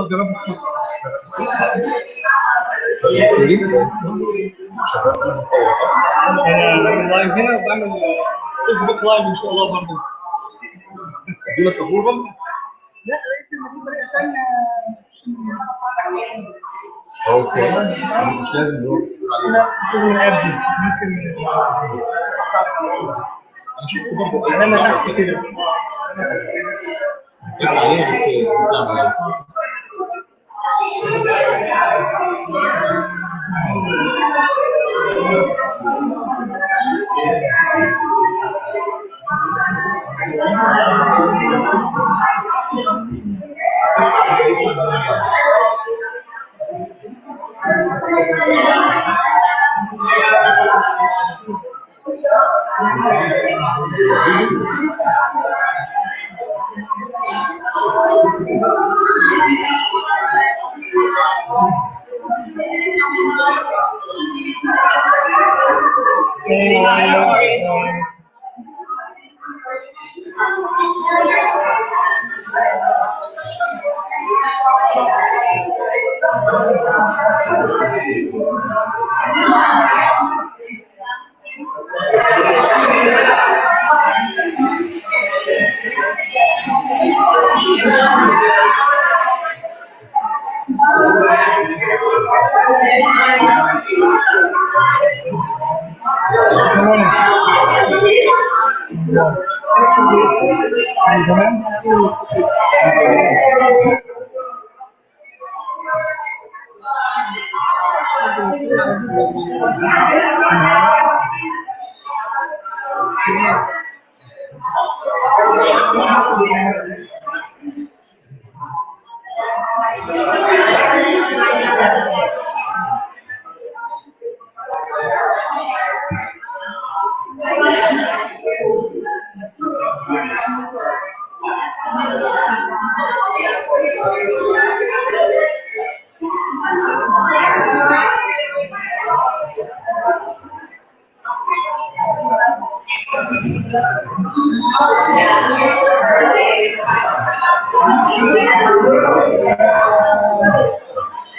جربت تجيب انا بعمل لايف هنا وبعمل فيسبوك لايف ان شاء الله برضه. تجيب التجربة. لا لقيت ان في طريقه ثانيه اوكي مش لازم نروح لا شغل الاب دي ممكن انا شفت برضه انا تحت كده اطلع عليه بتعمل ايه؟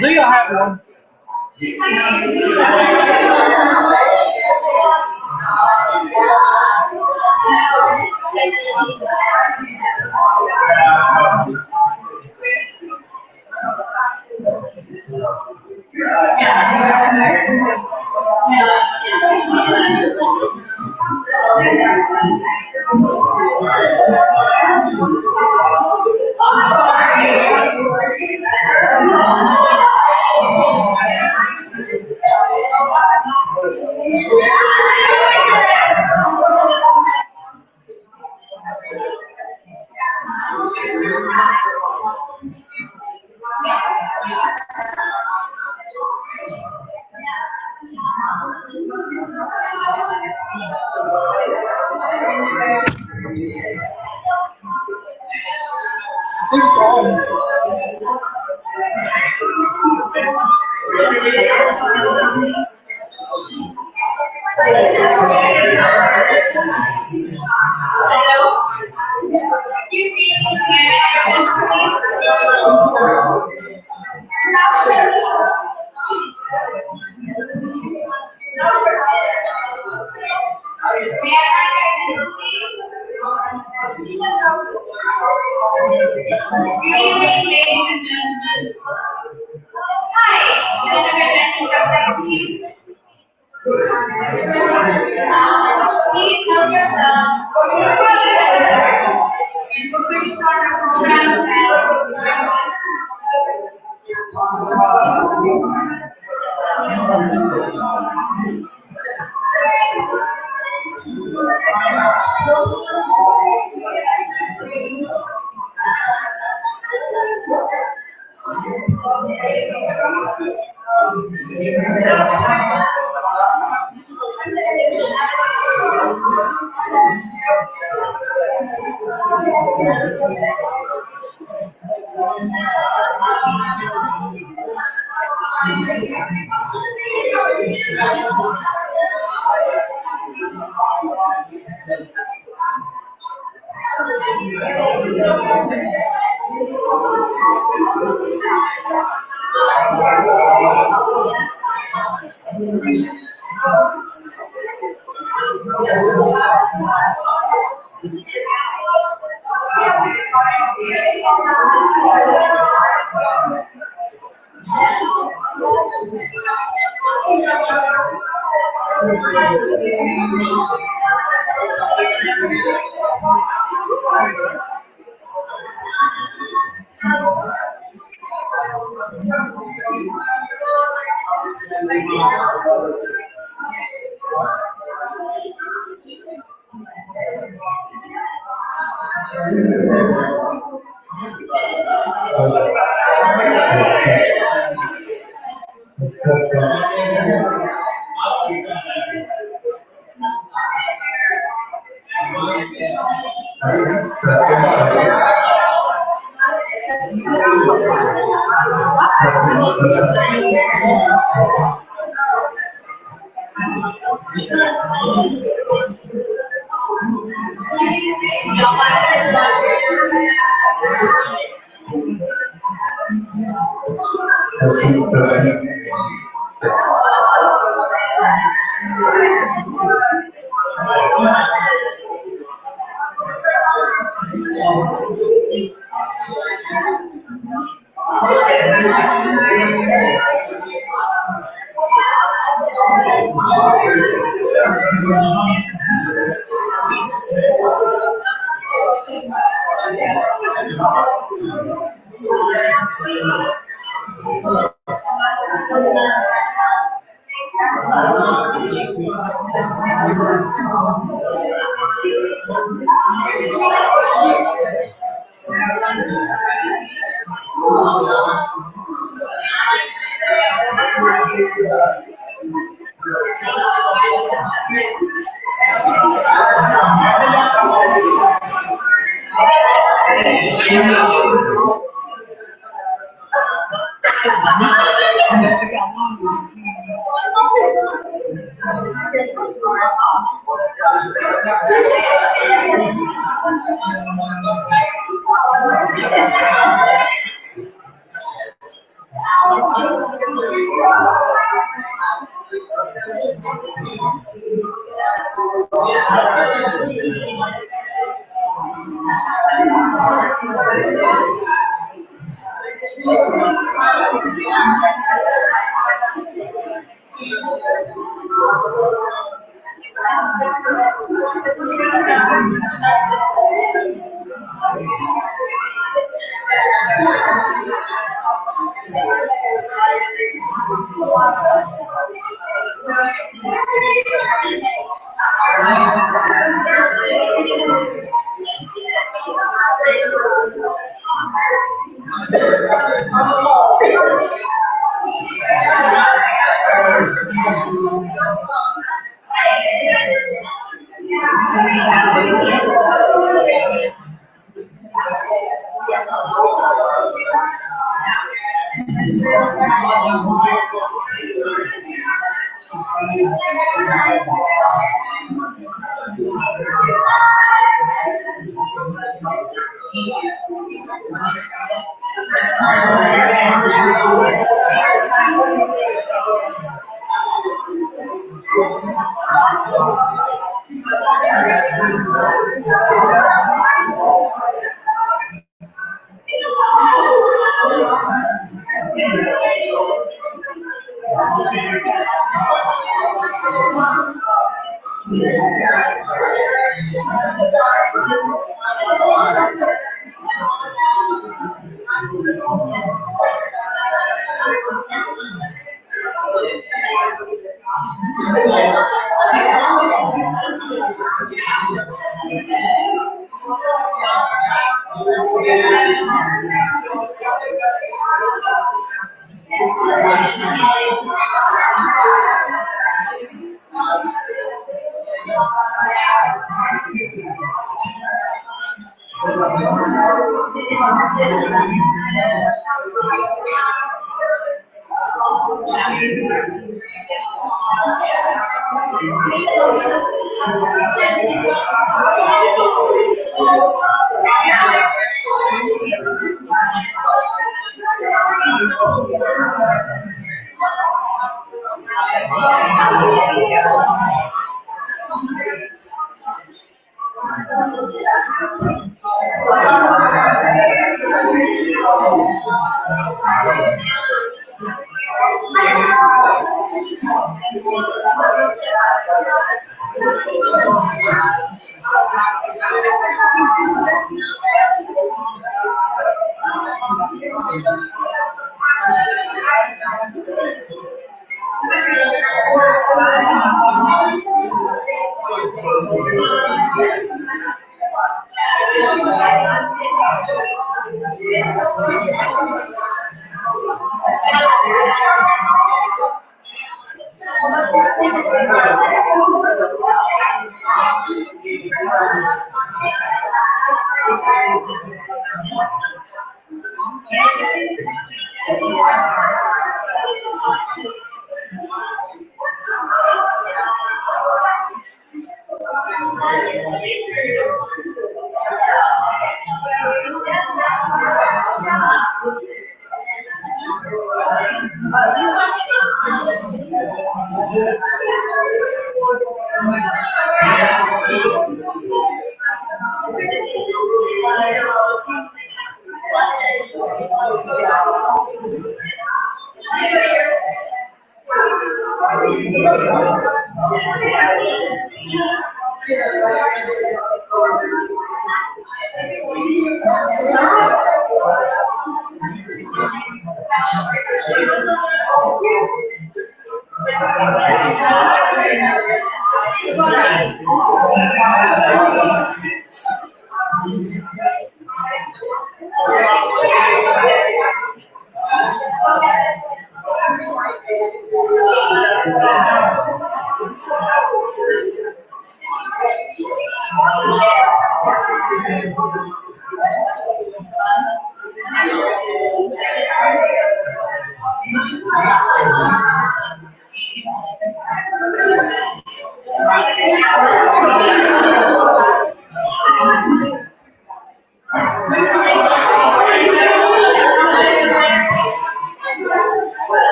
Do you have one?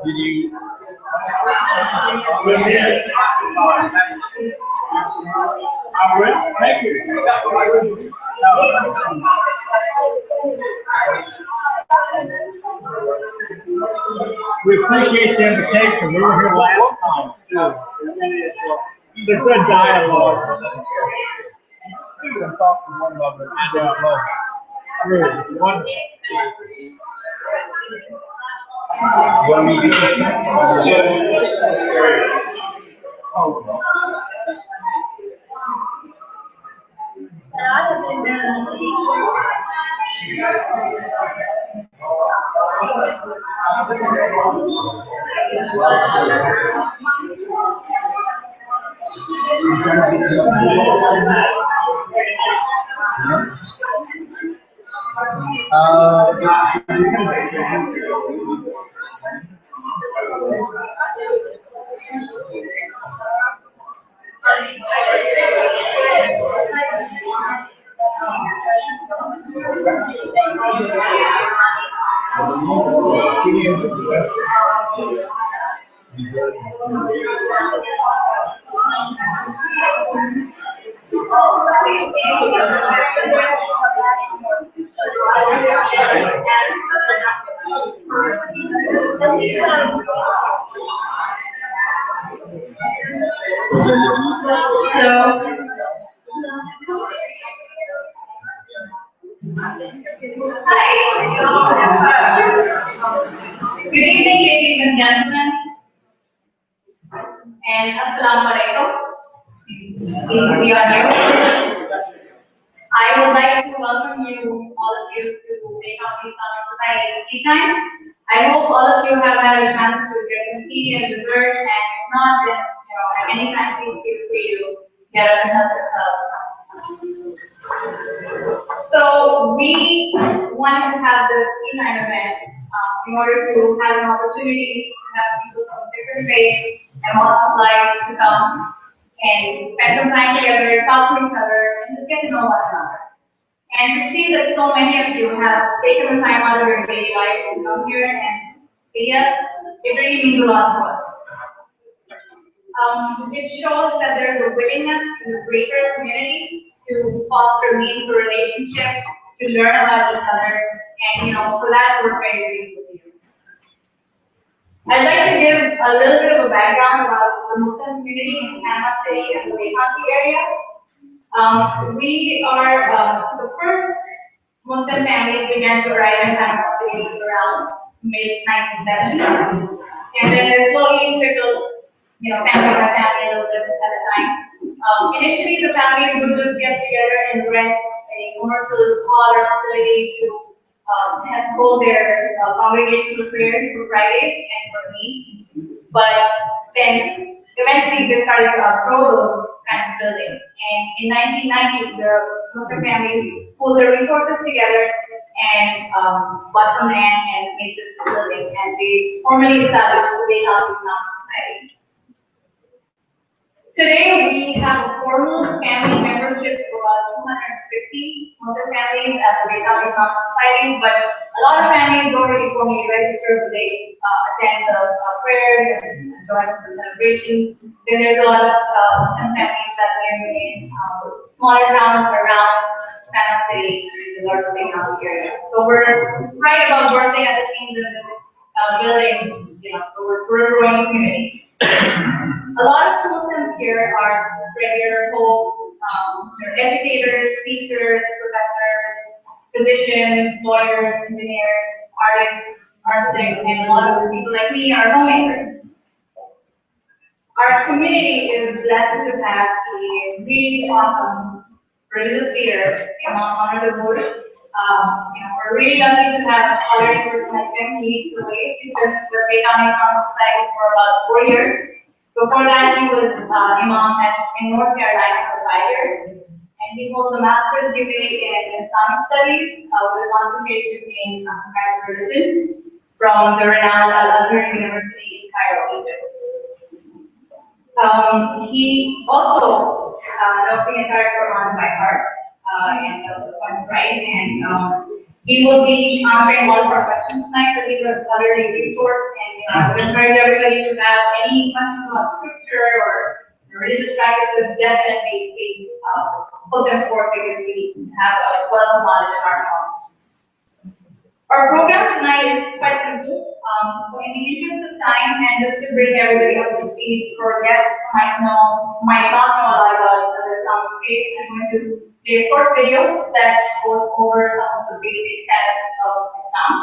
Did you? I'm ready. Thank you. We appreciate the invitation. We were here last time too. It's a good dialogue. We can talk to one another. True. Wonderful. When we get So, good evening, ladies and gentlemen, and Assalamu alaikum. We are new. I would like to welcome you, all of you, to Wake Up Islamic Society Tea Time. I hope all of you have had a chance to get some tea and dessert, and if not, then anytime feel free to get up and help yourself. So we wanted to have this kind of event in order to have an opportunity to have people from different faiths and walks of life to come and spend some time together, talk to each other, and just get to know one another. And to see that so many of you have taken the time out of your daily life to come here and see us, it really means a lot to us. It shows that there's a willingness in the greater community to foster meaningful relationships, to learn about each other, and for that we're very grateful to you. I'd like to give a little bit of a background about the Muslim community in Panama City and the Bay County area. We are the first Muslim families began to arrive in Panama City around mid-1970s, and then it slowly trickled, family by family a little bit at a time. Initially, the families would just get together and rent a commercial hall or facility to hold their congregational prayers for Fridays and for me. But then eventually they started to outgrow those kind of buildings. And in 1990, the Muslim families pulled their resources together and bought some land and made this building. And they formally established the Bay County Islamic Society. Today, we have a formal family membership of about 250 Muslim families at the Bay County Islamic Society, but a lot of families don't really formally register, but they attend the prayers and join the celebrations. Then there's a lot of Muslim families that live in smaller towns around Panama City and the larger Bay County area. So we're right about bursting at the seams in this building, so we're a growing community. A lot of Muslims here are regular folks, educators, teachers, professors, physicians, lawyers, engineers, artists, architects, and a lot of people like me are homemakers. Our community is blessed to have a really awesome religious leader, Imam Dabour. We're really lucky to have already person like him. He's away. He's been with the Bay County Islamic Society for about 4 years. Before that, he was Imam in North Carolina for 5 years. And he holds a master's degree in Islamic Studies with a concentration in comparative religion from the renowned Al-Azhar University in Cairo, Egypt. He also knows the entire Quran by heart and knows the point right. And he will be answering all of our questions tonight, so he's a scholarly resource. And I would encourage everybody to have any questions about scripture or religious practices, definitely put them forth because we have a wealth of knowledge in our knowledge. Our program tonight is quite simple. So in the interest of time and just to bring everybody up to speed, for guests who might not know a lot about the Islamic faith, I'm going to play a short video that goes over some of the basic tenets of Islam.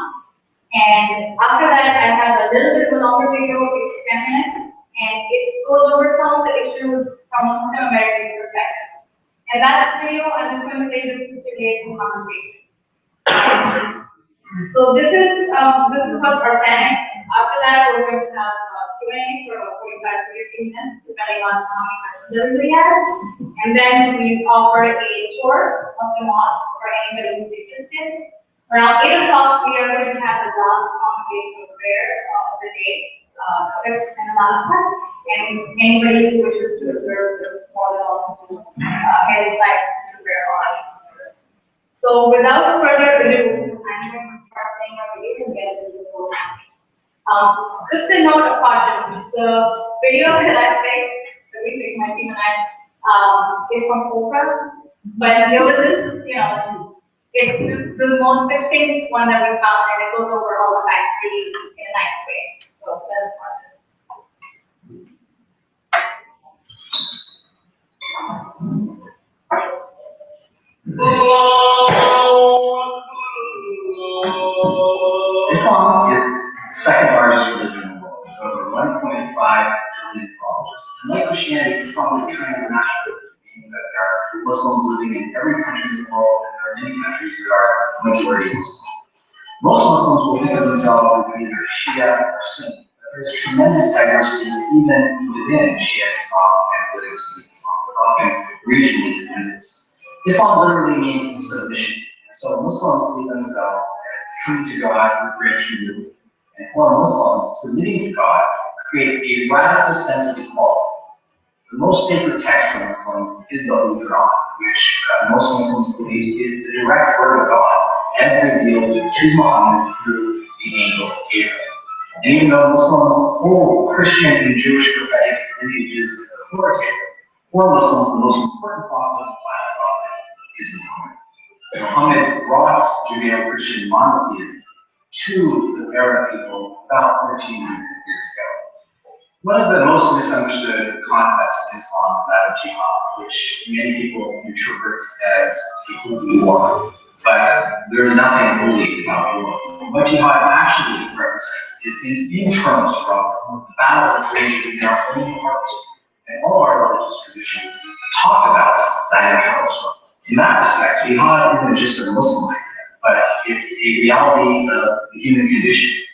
And after that, I have a little bit of a longer video, it's 10 minutes, and it goes over some of the issues from a Muslim American perspective. And that video, I'm just going to play this to today's conversation. So this is what our plan is. After that, we're going to have Q&A for about 45 to 50 minutes, depending on how many questions we have. And then we offer a tour of the mosque for anybody who's interested. Around 8 o'clock, we are going to have the last congregational prayer of the day, fifth and last one. And anybody who wishes to observe is more than welcome to head inside to prayer on. So without further ado, I'm going to start saying our video and get into the program. Just a note of caution, the video that I picked, my team and I, is from Oprah, but there was this, it's the most distinct one that we found, and it goes over all the facts really in a nice way. So that's fun. Islam is the second largest religion in the world, with over 1.5 billion followers. Like Christianity, Islam is a transnational religion, meaning that there are Muslims living in every country in the world, and there are many countries that are majority Muslim. Most Muslims will think of themselves as either Shia or Sunni, but there's tremendous diversity even within Shia Islam and within Sunni Islam. It's often regionally dependent. Islam literally means submission. So Muslims see themselves as coming to God with great humility. And for Muslims, submitting to God creates a radical sense of equality. The most sacred text for Muslims is the Holy Quran, which most Muslims believe is the direct word of God as revealed to Muhammad through the angel Gabriel. And even though Muslims hold Christian and Jewish prophetic lineages as authoritative, for Muslims, the most important prophet of the prophet is Muhammad. Muhammad brought Judeo-Christian monotheism to the Arab people about 1,300 years ago. One of the most misunderstood concepts in Islam is that of jihad, which many people interpret as a holy war. But there's nothing holy about war. What jihad actually represents is an internal struggle, the battle that's waged within our own hearts. And all our religious traditions talk about that internal struggle. In that respect, jihad isn't just a Muslim idea, but it's a reality of the human condition.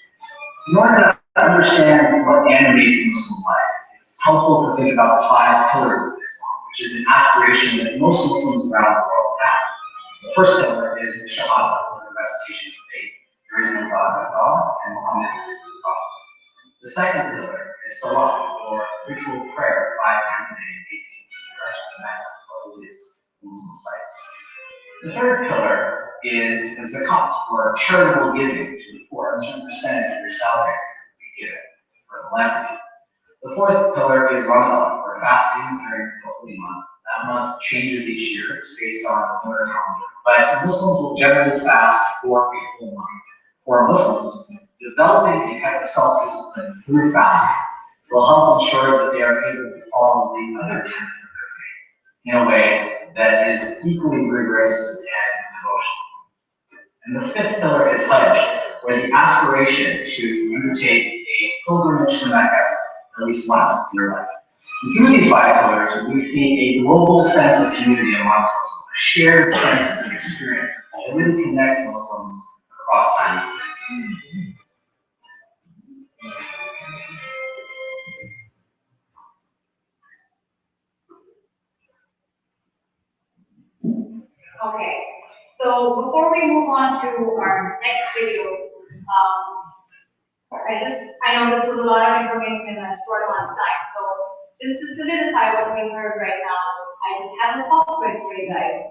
In order to understand what animates Muslim life, it's helpful to think about the 5 pillars of Islam, which is an aspiration that most Muslims around the world have. The first pillar is Shahada, the recitation of faith. There is no God but God, and Muhammad is his prophet. The second pillar is Salah, or ritual prayer 5 times a day, facing the Mecca, the holiest Muslim sites. The third pillar is zakat, or charitable giving to the poor. A certain percentage of your salary you give for philanthropy. The fourth pillar is Ramadan, or fasting during the holy month. That month changes each year. It's based on lunar calendar. But Muslims will generally fast for a full month. For Muslims, developing a kind of self-discipline through fasting will help ensure that they are able to follow the other tenets of their faith in a way that is equally rigorous and devotional. And the fifth pillar is Hajj, where the aspiration to undertake a pilgrimage to Mecca at least once in your life. And through these 5 pillars, we see a global sense of community amongst Muslims, a shared sense of experience that really connects Muslims across time and space. Okay, so before we move on to our next video, I know this was a lot of information in a short amount of time, so just to solidify what we heard right now, I just have a pop quiz for you guys.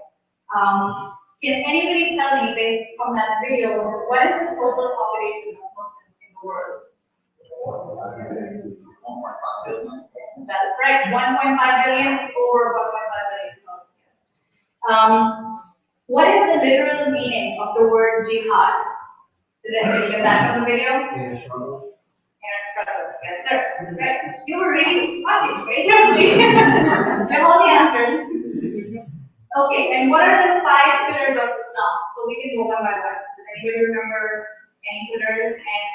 Can anybody tell me, based on that video, what is the total population of Muslims in the world? That's right, 1.5 billion, over 1.5 billion. What is the literal meaning of the word jihad? Did anybody get that from the video? Inner struggle. Yes, sir. Right. You were reading watching, right? You have all the answers. Okay, and what are the 5 pillars of Islam? So we can go one by one. Does anybody remember any pillars? And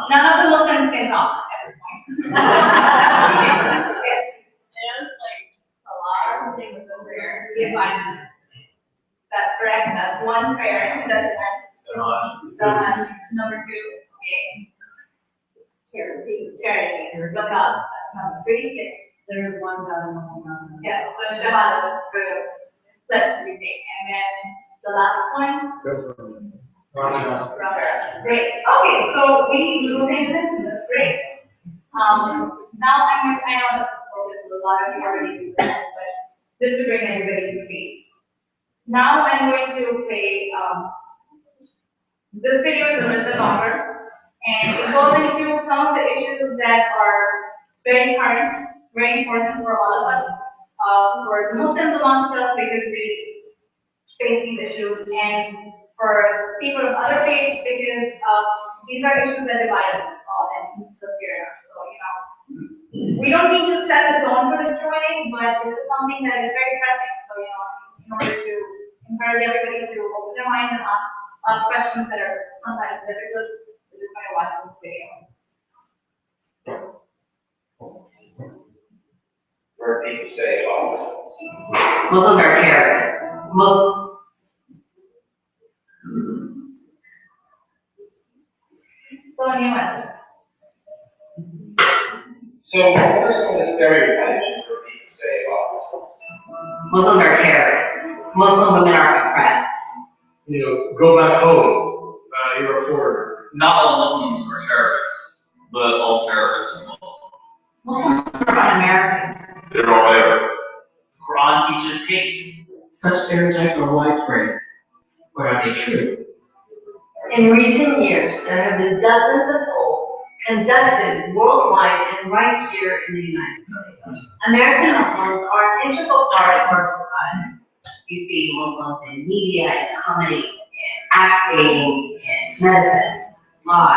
none of the Muslims can talk at this point. Okay. There's like a lot of things over here. Yeah, fine. That's correct. That's 1 prayer. That's number 2. Okay. Charity. Look up. That's number 3. There's 1 down. Yeah. So Shahada. Good. Let's repeat. And then the last one. Great. Okay. So we will pay attention. That's great. Now I know that a lot of you already do that, but just to bring everybody to speed. Now I'm going to play, this video is a little bit longer, and it goes into some of the issues that are very current, very important for all of us, for Muslims amongst us because we face these issues, and for people of other faiths because these are issues that divide us all and interfere us. So, we don't need to set the tone for this Q&A, but this is something that is very pressing. So, in order to encourage everybody to open their minds and ask questions that are sometimes difficult, we're just going to watch this video. Where people say about Muslims. Muslims are terrorists. So, anyone? So what are some of the stereotypes you've heard people say about Muslims? Muslims are terrorists. Muslim women are oppressed. Go back home, you're a foreigner. Not all Muslims are terrorists, but all terrorists are Muslims. Muslims are un-American. They're all there. The Quran teaches hate. Such stereotypes are widespread, but are they true? In recent years, there have been dozens of polls conducted worldwide and right here in the United States. American Muslims are an integral part of our society. You see Muslims in media, in comedy, in acting, in medicine, law,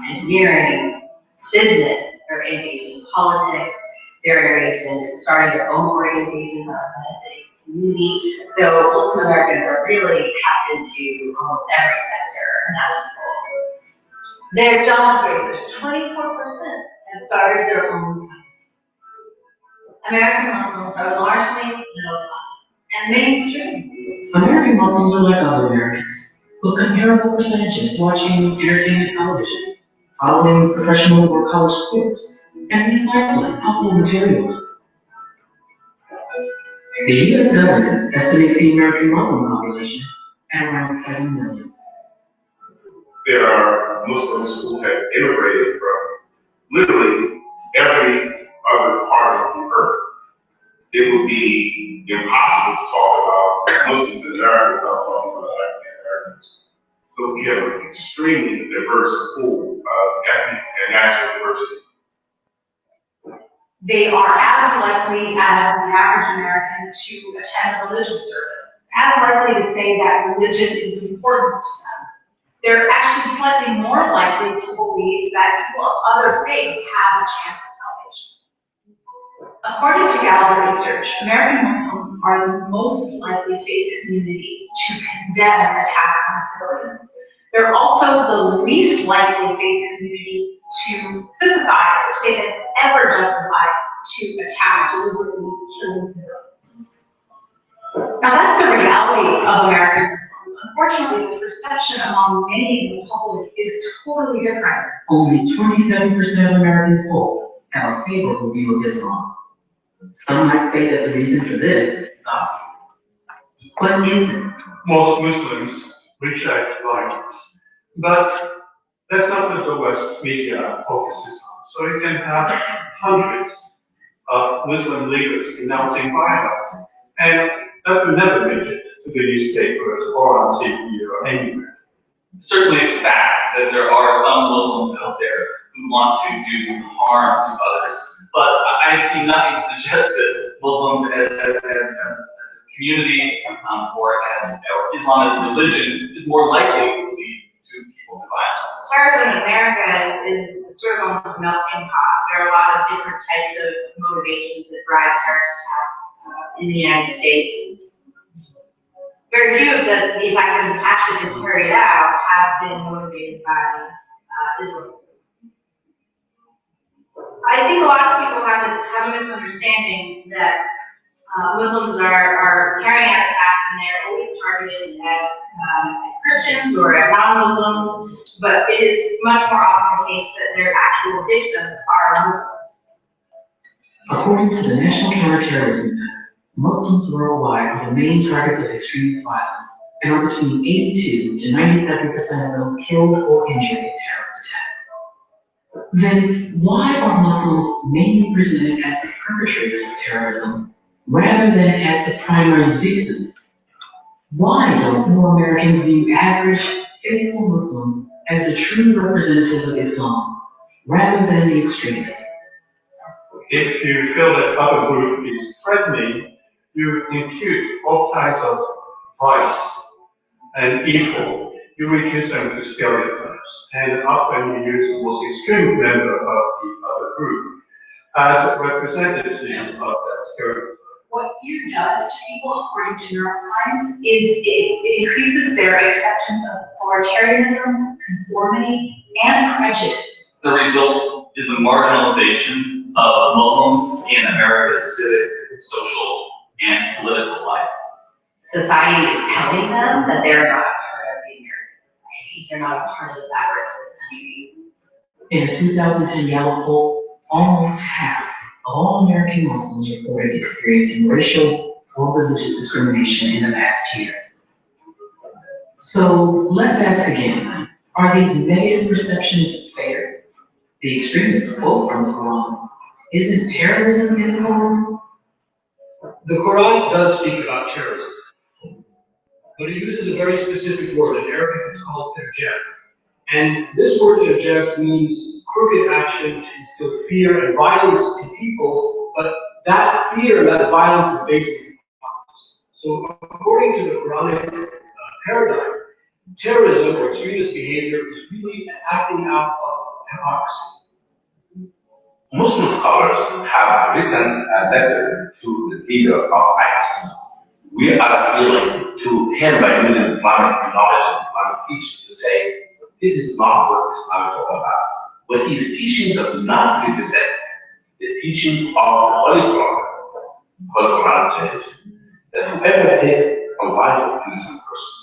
engineering, business. They're engaged in politics. They're engaged in starting their own organizations that are benefiting the community. So Muslim Americans are really tapped into almost every sector imaginable. Their job rate is 24% have started their own companies. American Muslims are largely middle class and mainstream. American Muslims are like other Americans, with comparable percentages watching entertainment television, following professional or college sports, and recycling household materials. The U.S. government estimates the American Muslim population at around 7 million. There are Muslims who have immigrated from literally every other part of the earth. It would be impossible to talk about Muslims in America without talking about African Americans. So we have an extremely diverse pool of ethnic and national diversity. They are as likely as the average American to attend religious service, as likely to say that religion is important to them. They're actually slightly more likely to believe that people of other faiths have a chance at salvation. According to Dabour research, American Muslims are the most likely faith community to condemn attacks on civilians. They're also the least likely faith community to sympathize or say that it's ever justified to attack, deliberately killing civilians. Now that's the reality of American Muslims. Unfortunately, the perception among many in the public is totally different. Only 27% of Americans polled have a favorable view of Islam. Some might say that the reason for this is obvious. What is it? Most Muslims reject violence, but that's not what the West media focuses on. So you can have hundreds of Muslim leaders denouncing violence, and that would never make it to the newspapers or on TV or anywhere. Certainly it's a fact that there are some Muslims out there who want to do harm to others, but I see nothing to suggest that Muslims as a community or Islam as a religion is more likely to lead to people to violence. Terrorism in America is sort of almost a melting pot. There are a lot of different types of motivations that drive terrorist attacks in the United States. Very few of the attacks that have actually been carried out have been motivated by Islamism. I think a lot of people have a misunderstanding that Muslims are carrying out attacks and they're always targeted at Christians or at non-Muslims, but it is much more often the case that their actual victims are Muslims. According to the National Counterterrorism Center, Muslims worldwide are the main targets of extremist violence and are between 82 to 97% of those killed or injured in terrorist attacks. Then why are Muslims mainly presented as the perpetrators of terrorism rather than as the primary victims? Why don't more Americans view average, faithful Muslims as the true representatives of Islam rather than the extremists? If you feel that other group is threatening, you impute all kinds of vice and evil. You reduce them to stereotypes, and often you use the most extreme member of the other group as a representative of that stereotype. What fear does to people, according to neuroscience, is it increases their acceptance of authoritarianism, conformity, and prejudice. The result is the marginalization of Muslims in America's civic, social, and political life. Society is telling them that they're not a part of the American society. They're not a part of the fabric of this country. In a 2010 Gallup poll, almost half of all American Muslims reported experiencing racial or religious discrimination in the past year. So let's ask again, are these negative perceptions fair? The extremists quote from the Quran, isn't terrorism in the Quran? The Quran does speak about terrorism, but it uses a very specific word. In Arabic, it's called irjaf. And this word irjaf means crooked action to instill fear and violence in people, but that fear and that violence is based on hypocrisy. So according to the Quranic paradigm, terrorism or extremist behavior is really an acting out of hypocrisy. Muslim scholars have written a letter to the leader of ISIS. We are appealing to him by using Islamic knowledge and Islamic teaching to say, this is not what Islam is all about. What he is teaching does not represent the teaching of the Holy Quran. Holy Quran says that whoever takes a life of an innocent person,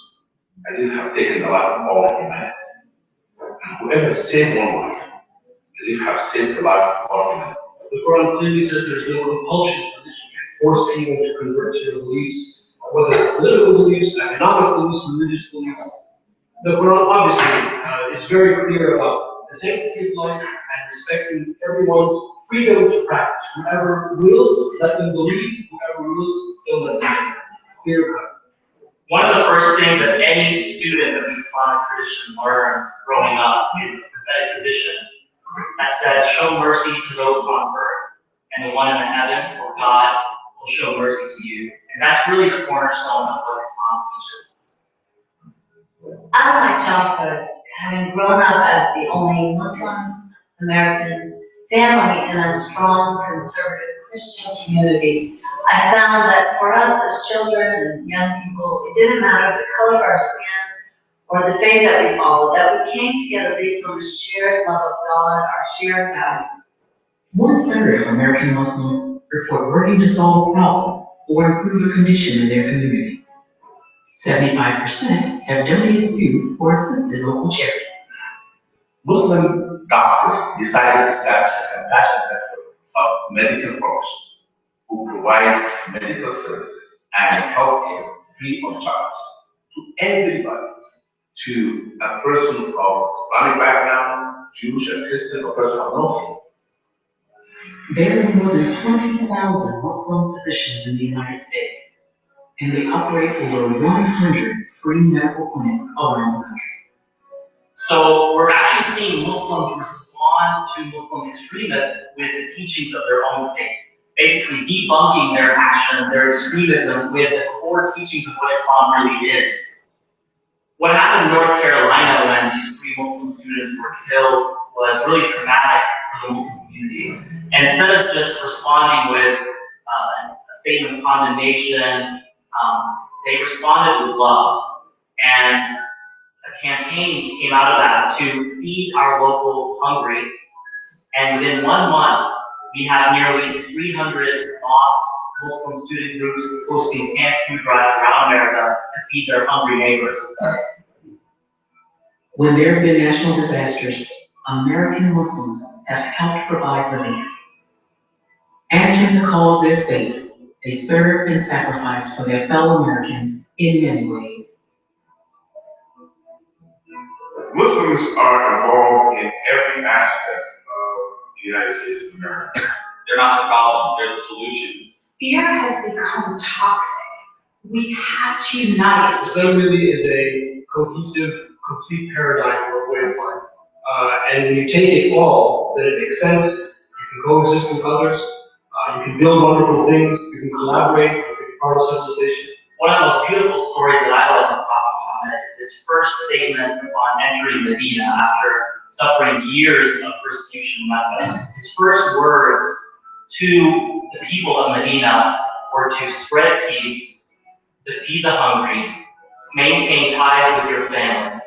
as if have taken the life of all humanity, and whoever saved one life, as if have saved the life of all humanity. The Quran clearly says there's no compulsion on this. You can't force anyone to convert to your beliefs, whether political beliefs, economic beliefs, religious beliefs. The Quran obviously is very clear about the sanctity of life and respecting everyone's freedom to practice. Whoever wills, let them believe. Whoever wills, don't let them clear cut. One of the first things that any student of the Islamic tradition learns growing up in the prophetic tradition that says, show mercy to those on earth, and the one in the heavens, or God, will show mercy to you. And that's really the cornerstone of what Islam teaches. Out of my childhood, having grown up as the only Muslim American family in a strong conservative Christian community, I found that for us as children and young people, it didn't matter the color of our skin or the faith that we followed, that we came together based on the shared love of God, our shared values. 1/3 of American Muslims report working to solve a problem or improve a condition in their community. 75% have donated to or assisted local charities. Muslim doctors decided to establish a compassion network of medical professionals who provide medical services and healthcare free of charge to everybody, to a person of Islamic background, Jewish or Christian, or person of no faith. There are more than 20,000 Muslim physicians in the United States, and they operate over 100 free medical clinics all around the country. So we're actually seeing Muslims respond to Muslim extremists with the teachings of their own faith, basically debunking their actions, their extremism with the core teachings of what Islam really is. What happened in North Carolina when these 3 Muslim students were killed was really traumatic for the Muslim community. And instead of just responding with a statement of condemnation, they responded with love. And a campaign came out of that to feed our local hungry. And within 1 month, we have nearly 300 mosques, Muslim student groups hosting camp food drives around America to feed their hungry neighbors. When there have been national disasters, American Muslims have helped provide relief. Answering the call of their faith, they served and sacrificed for their fellow Americans in many ways. Muslims are involved in every aspect of the United States of America. They're not the problem, they're the solution. Fear has become toxic. We have to unite. Islam really is a cohesive, complete paradigm or way of life. And when you take it all, then it makes sense. You can coexist with others. You can build wonderful things. You can collaborate. You can be part of civilization. One of the most beautiful stories that I love about Muhammad is his first statement upon entering Medina after suffering years of persecution in Mecca. His first words to the people of Medina were to spread peace, to feed the hungry, maintain ties with your family,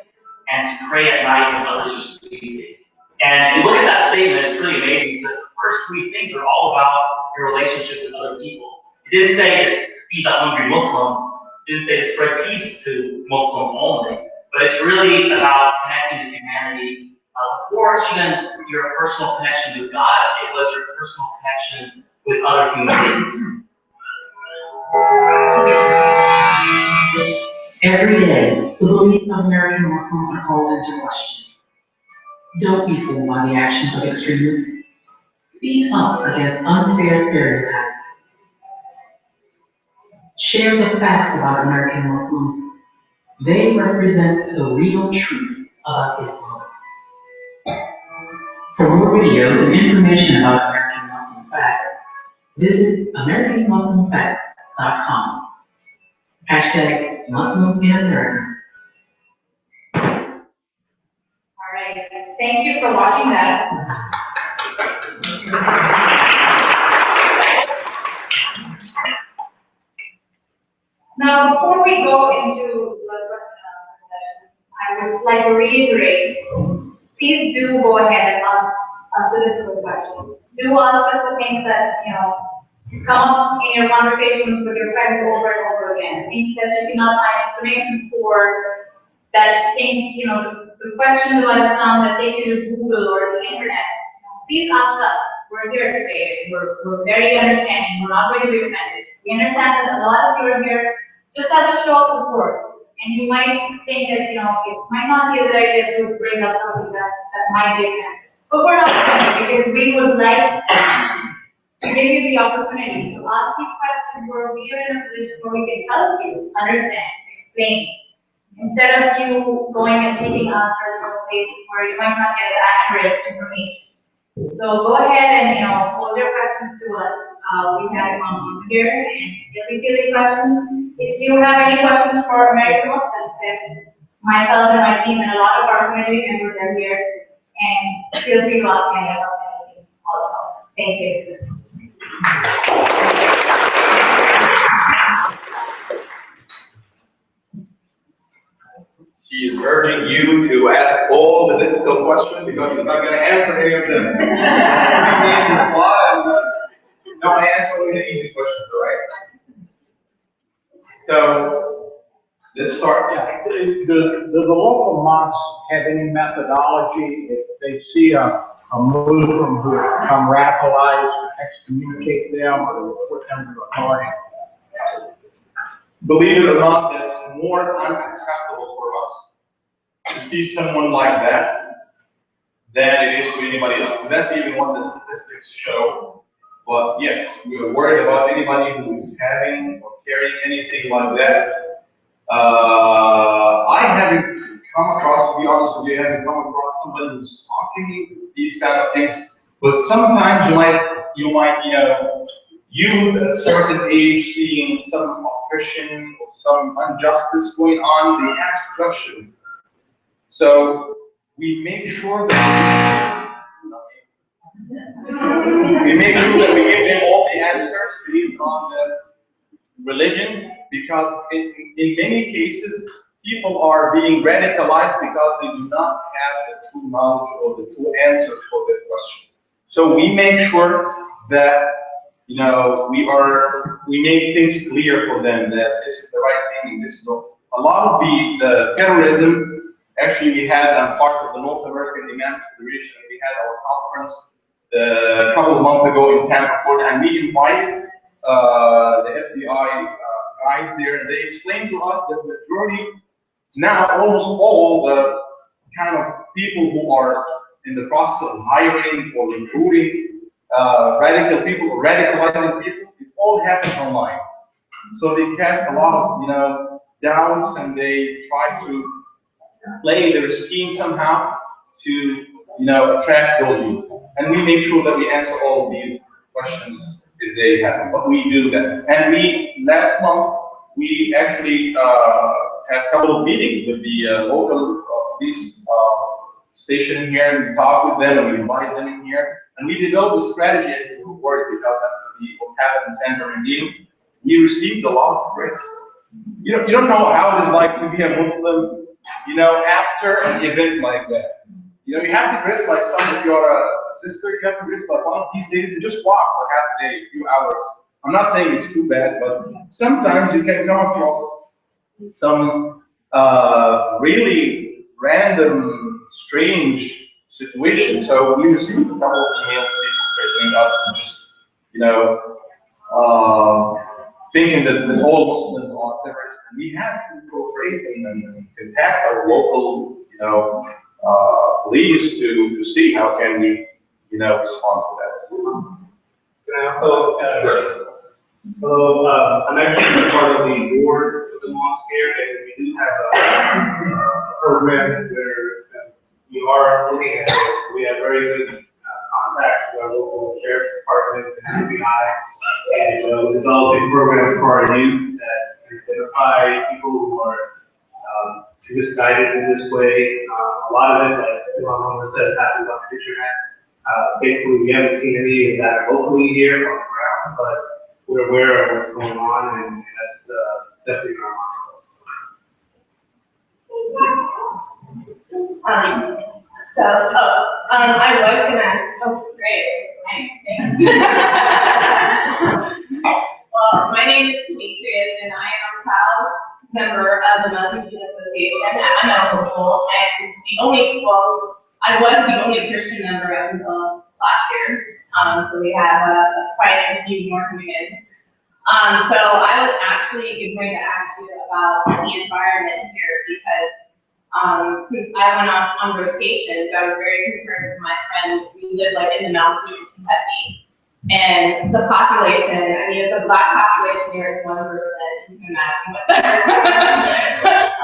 and to pray at night when others are sleeping. And if you look at that statement, it's pretty amazing because the first 3 things are all about your relationship with other people. It didn't say to feed the hungry Muslims, it didn't say to spread peace to Muslims only, but it's really about connecting to humanity Before even your personal connection with God, it was your personal connection with other human beings. Every day, the beliefs of American Muslims are called into question. Don't be fooled by the actions of extremists. Speak up against unfair stereotypes. Share the facts about American Muslims. They represent the real truth about Islam. For more videos and information about American Muslim facts, visit AmericanMuslimFacts.com. Hashtag Muslims in America. All right, thank you for watching that. Now, before we go into the question session, I would like to reiterate, please do go ahead and answer this question. Do ask us the things that, come up in your conversations with your friends over and over again. Things that you cannot find information for, that things, the questions about Islam that take you to Google or the internet. Please ask us. We're here today. We're very understanding. We're not going to be offended. We understand that a lot of you are here just as a show of support. And you might think that, it might not be a good idea to bring up something that might be offensive. But we're not offended because we would like to give you the opportunity to ask these questions where we are in a position where we can help you understand, explain. Instead of you going and seeking answers from places where you might not get accurate information. So go ahead and, pose your questions to us. We have on here, and silly questions. If you have any questions for American Muslims, then myself and my team and a lot of our community members are here, and feel free to ask any of us anything also. Thank you. She is urging you to ask all the difficult questions because you're not going to answer any of them. Don't answer only the easy questions, all right? So, let's start. Yeah, does the local mosque have any methodology if they see a Muslim who has become radicalized, to excommunicate them or put them to authority? Believe it or not, that's more unacceptable for us to see someone like that than it is to anybody else. And that's even what the statistics show. But yes, we are worried about anybody who is having or carrying anything like that. I haven't come across, to be honest with you, I haven't come across somebody who's talking these kind of things. But sometimes you might, you at a certain age seeing some oppression or some injustice going on, they ask questions. So we make sure that we give them all the answers based on the religion, because in many cases people are being radicalized because they do not have the true knowledge or the true answers for their questions. So we make sure that we make things clear for them that this is the right thing and this is not. A lot of the terrorism, actually we had, I'm part of the North American Imams Federation, we had our conference a couple of months ago in Tampa, Florida, and we invited the FBI guys there, and they explained to us that the majority, now almost all the kind of people who are in the process of hiring or recruiting radical people or radicalizing people, it all happens online. So they cast a lot of doubts, and they try to play their scheme somehow to attract those people. And we make sure that we answer all of these questions if they happen. But we do that. And last month we actually had a couple of meetings with the local police station in here, and we talked with them and we invited them in here. And we developed a strategy as we were worried because after what happened in San Bernardino, we received a lot of threats. You don't know how it is like to be a Muslim, after an event like that. You have to dress like if you're a sister, you have to dress like one of these days and just walk for half a day, a few hours. I'm not saying it's too bad, but sometimes you can come across some really random, strange situation. So we received a couple of emails, people threatening us and just, thinking that all Muslims are terrorists. And we have to cooperate and contact our local, police to see how can we, respond to that. Can I also, I'm actually part of the board of the mosque here, and we do have a program where we are looking at this. We have very good contacts with our local sheriff's department and FBI, and we developed a program for our youth that identify people who are misguided in this way. A lot of it, like Muhammad said, happens on the internet. Thankfully, we haven't seen any of that locally here on the ground, but we're aware of what's going on, and that's definitely our mind. I was gonna, great. Well, my name is Demetrius, and I am a proud member of the Muslim Student Association at my medical school, and I was the only Christian member up until last year. So we have quite a few more coming in. So I was actually going to ask you about the environment here because since I went on rotations, I was very concerned with my friends. We live like in the mountains of Kentucky. And the population, if the black population here is 1%, you can imagine what the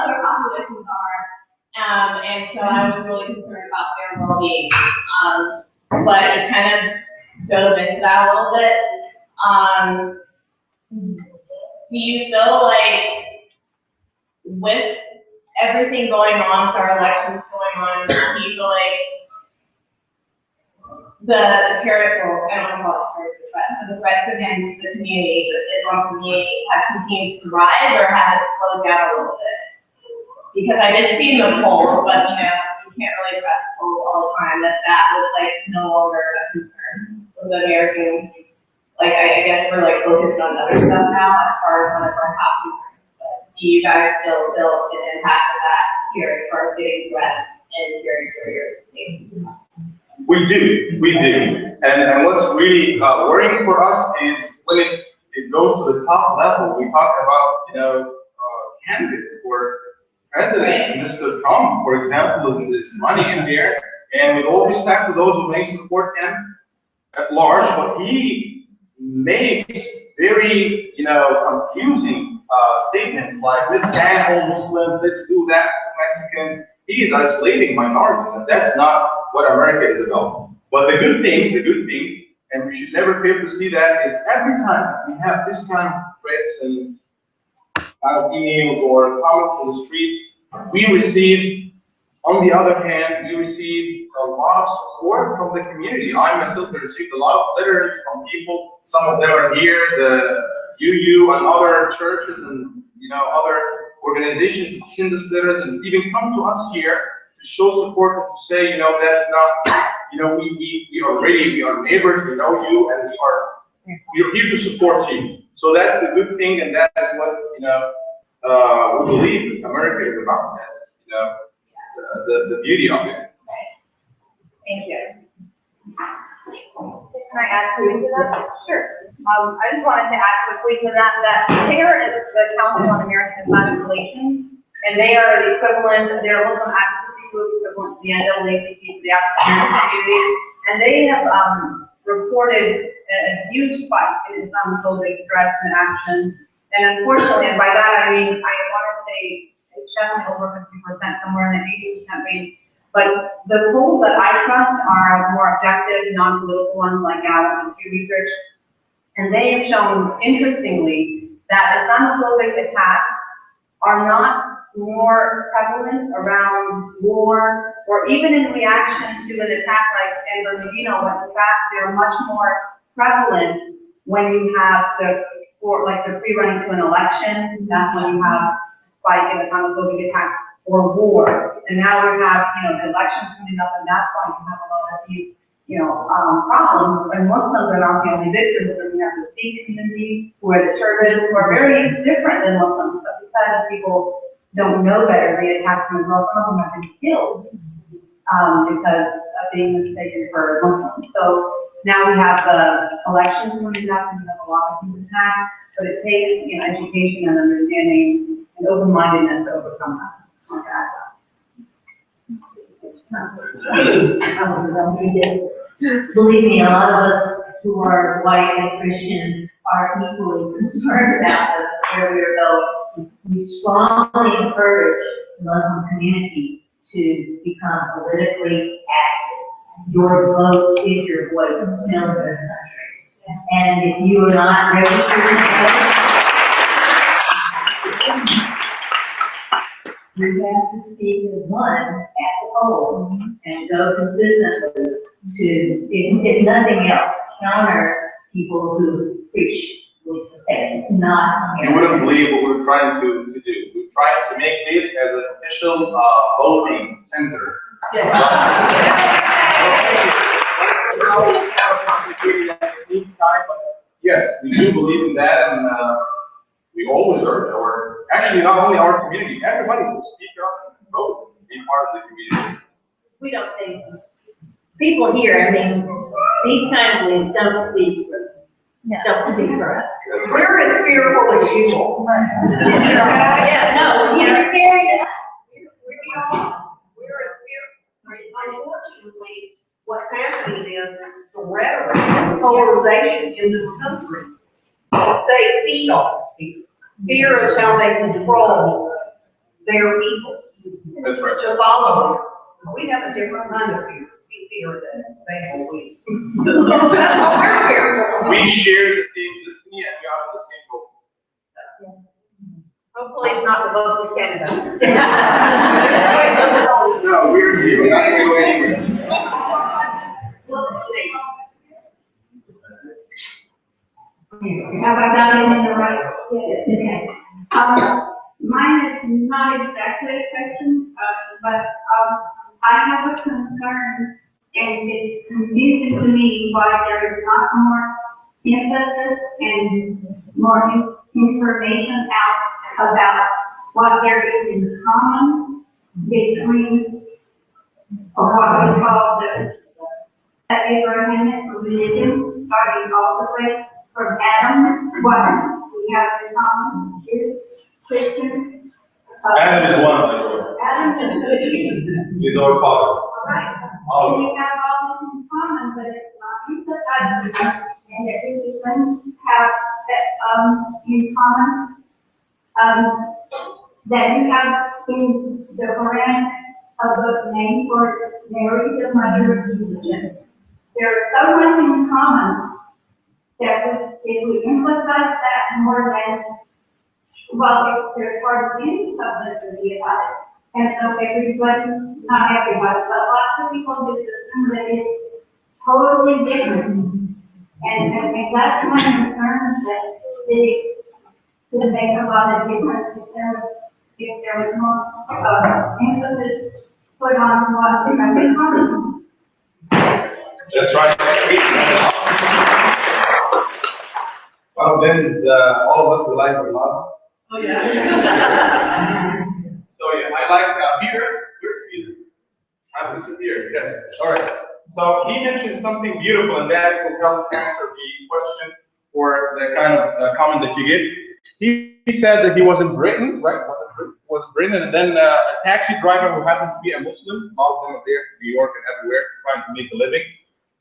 other populations are. And so I was really concerned about their well-being. But it kind of dove into that a little bit. Do you feel like with everything going on, with our elections going on, do you feel like the terrorist, well, I don't know what it's terrorist, but the threats against the community, the Islam community, have continued to rise or has it slowed down a little bit? Because I did see in the polls, but you can't really press polls all the time, that was like no longer a concern for the Americans. Like, I guess we're like focused on other stuff now as far as one of our top concerns. But do you guys still feel an impact of that here as far as getting threats and caring for your safety? We do. And what's really worrying for us is when it goes to the top level, we talk about, candidates for president. Mr. Trump, for example, is running in there, and with all respect to those who may support him at large, but he makes very, confusing statements like, let's ban all Muslims, let's do that to Mexican. He is isolating minorities, and that's not what America is about. But the good thing, and we should never fail to see that, is every time we have this kind of threats and emails or comments in the streets, we receive, on the other hand, we receive a lot of support from the community. I myself have received a lot of letters from people. Some of them are here, the UU and other churches and other organizations send us letters and even come to us here to show support and to say, that's not, we are ready, we are neighbors, we know you, and we are here to support you. So that's the good thing, and that is what we believe America is about. That's the beauty of it. Thank you. Can I add something to that? Sure. I just wanted to add quickly to that CARE is the Council on American Islamic Relations, and they are the equivalent, they're Muslim advocacy group equivalent to the NAACP for the African community, and they have reported a huge spike in Islamophobic threats and actions. And unfortunately, and by that I mean, I want to say it's definitely over 50%, somewhere in the 80% range. But the polls that I trust are more objective, non-political ones like Dabour and Pew Research. And they have shown, interestingly, that Islamophobic attacks are not more prevalent around war or even in reaction to an attack like San Bernardino, but in fact they're much more prevalent when you have the pre-running to an election. That's when you have spike in Islamophobic attacks or war. And now we have, the elections coming up, and that's why you have a lot of these, problems. And Muslims are not the only victims, but we have the Sikh community, who are the Turks, who are very different than Muslims. But because people don't know better, they attack them as well. Some of them have been killed. because of being mistaken for Muslims. So now we have the elections coming up, and we have a lot of things attacked, but it takes, education and understanding and open-mindedness to overcome that. Believe me, a lot of us who are white and Christian are equally concerned about where we're going. We strongly encourage the Muslim community to become politically active. Your vote is your voice still in this country. And if you are not registered to vote, you have to speak as one at the polls and go consistently to, if nothing else, counter people who preach with the faith. It's not. You wouldn't believe what we're trying to do. We're trying to make this as an official voting center. Yes, we do believe in that, and we always urge actually not only our community, everybody will speak up and vote, be part of the community. We don't think, people here, these kind of beliefs don't speak for us. We're as fearful as you all. Yeah, no, you're scary to us. We are. We're as fearful. Unfortunately, what's happening is the rhetoric and polarization in this country. They feed on fear. Fear is how they control their people. That's right. To follow them. We have a different kind of fear. We fear that they will win. That's what we're fearful. We share the same destiny and we are on the same goal. Hopefully it's not the vote of Canada. No, we're here. We're not going to go anywhere. Have I got it in the right? Yes. Okay. Mine is not exactly a question, but I have a concern, and it's confusing to me why there is not more emphasis and more information out about what there is in common between, or what we call the Abrahamic religion, starting all the way from Adam. What we have in common is Christian. Adam is one of them. Adam is Christian. He's our father. Right. And we have all this in common, but it's not emphasized, and everyone have that in common. That you have in the Quran a name for Mary, the mother of Jesus. There's so much in common that if we emphasize that more than, well, there's hardly any publicity about it. And so everybody, not everybody, but lots of people do assume that it's totally different. And that's my concern, that it could make a lot of difference if there was more emphasis put on what we have in common. That's right. One of them is all of us rely on love. Oh, yeah. So yeah, I like Peter. Where's Peter? I've disappeared. Yes. All right. So he mentioned something beautiful, and that will help answer the question or the kind of comment that you gave. He said that he was in Britain, right? Was Britain, and then a taxi driver who happened to be a Muslim. A lot of them are there in New York and everywhere, trying to make a living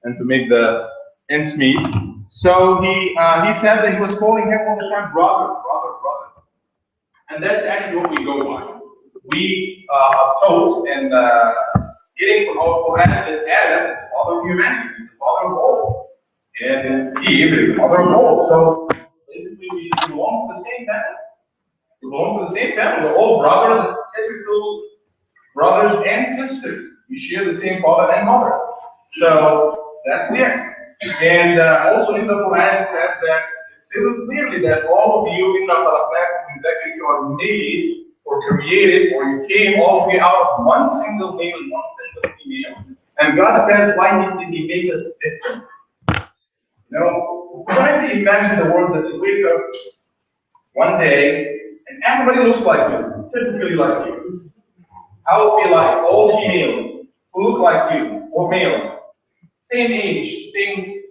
and to make the ends meet. So he said that he was calling him all the time, brother. And that's actually what we go by. We taught and getting from our Quran that Adam is the father of humanity, the father of all. And Eve is the father of all. So basically we belong to the same family. We belong to the same family. We're all brothers, typical brothers and sisters. We share the same father and mother. So that's there. And also in the Quran it says that it says clearly that all of you you are made or created, or you came all of you out of one single male and one single female. And God says, why did He make us different? You know, try to imagine the world that you wake up one day and everybody looks like you, typically like you. How would it be like all females who look like you, or males, same age, same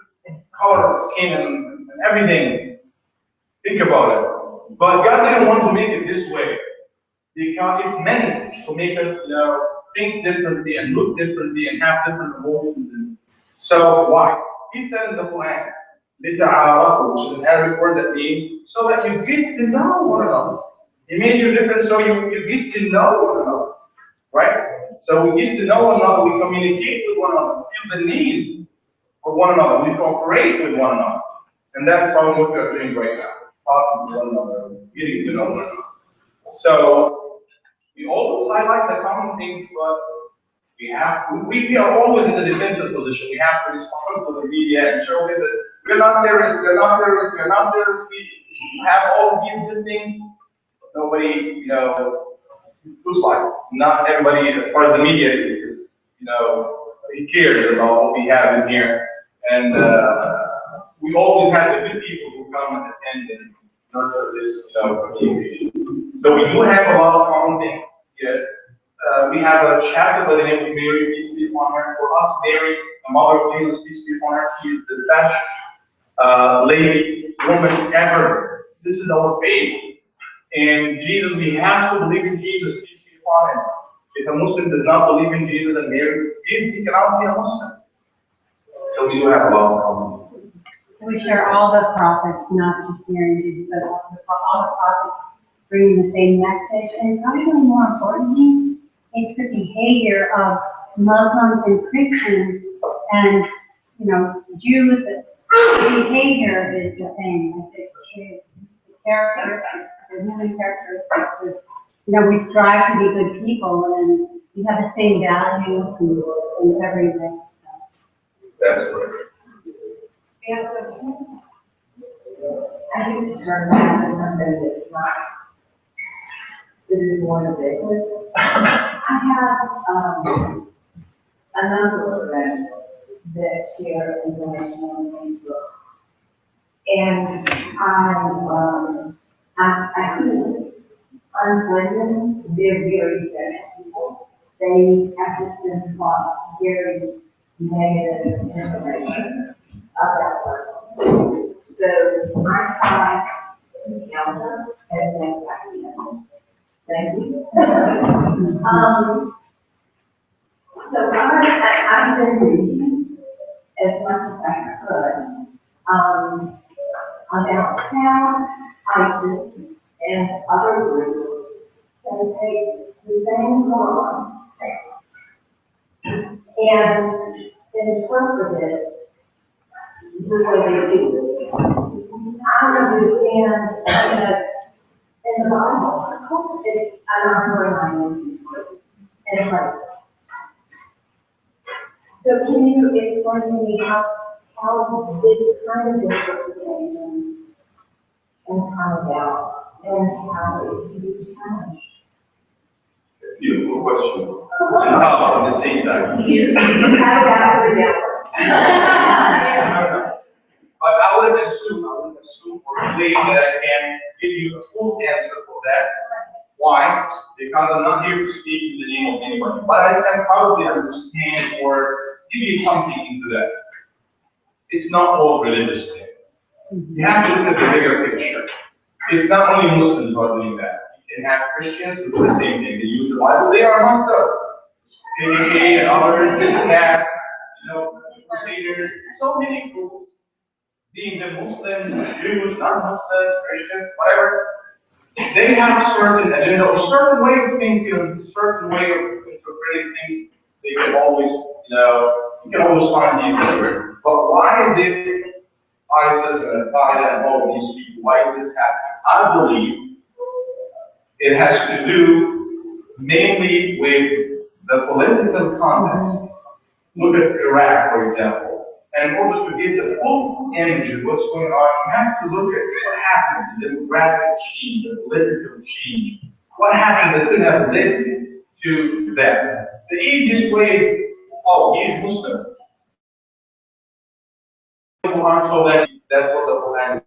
color of skin and everything. Think about it. But God didn't want to make it this way because it's meant to make us, think differently and look differently and have different emotions. And so why? He said in the Quran, "Lita'arafu," which is an Arabic word that means so that you get to know one another. He made you different so you get to know one another, right? So we get to know one another, we communicate with one another, feel the need for one another, we cooperate with one another. And that's probably what we're doing right now, talking to one another, getting to know one another. So we always highlight the common things, but we are always in a defensive position. We have to respond to the media and show them that we're not terrorists, we're not terrorists, we're not terrorists. We have all of these good things. But nobody, looks like not everybody, as far as the media is, he cares about what we have in here. And we always have the good people who come and attend and nurture this, communication. So we do have a lot of common things, yes. We have a chapter by the name of Mary, peace be upon her. For us, Mary, the mother of Jesus, peace be upon her, she is the best lady, woman ever. This is our faith. And Jesus, we have to believe in Jesus, peace be upon him. If a Muslim does not believe in Jesus and Mary, he cannot be a Muslim. So we do have a lot of common. We share all the prophets, not just Mary and Jesus, but all the prophets bringing the same message. And probably more importantly, it's the behavior of Muslims and Christians and, Jews. The behavior is the same. It's characteristics, the human characteristics. We strive to be good people and we have the same values in everything. That's right. I used to turn around and something that's not, this is one of it. I have, a number of friends that share information on Facebook. And I couldn't unfriend them. They're very special people. They have just been taught very negative information about person. So I try to counter as best I can. Thank you. So I've been reading as much as I could about how ISIS and other groups can take the same law and interpret it the way they do. I understand that in the Bible, it's an underlying and right. So can you explain to me how this kind of interpretation and come about and how it can be challenged? Beautiful question. And how at the same time. How about the But I would assume or believe that I can give you a full answer for that. Why? Because I'm not here to speak in the name of anybody. But I can probably understand or give you something into that. It's not all religious thing. You have to look at the bigger picture. It's not only Muslims who are doing that. You can have Christians who do the same thing. They use the Bible. They are amongst us. KKK and others, cats, crusaders, so many groups. Being the Muslims, Jews, non-Muslims, Christians, whatever, they have certain agenda, a certain way of thinking, a certain way of interpreting things. They can always, you can always find the answer. But why did ISIS and Al-Qaeda and all of these people, why did this happen? I believe it has to do mainly with the political context. Look at Iraq, for example. And in order to get the full image of what's going on, you have to look at what happened, the demographic change, the political change. What happened that could have led to that? The easiest way is, he's Muslim. So that's what the Quran is.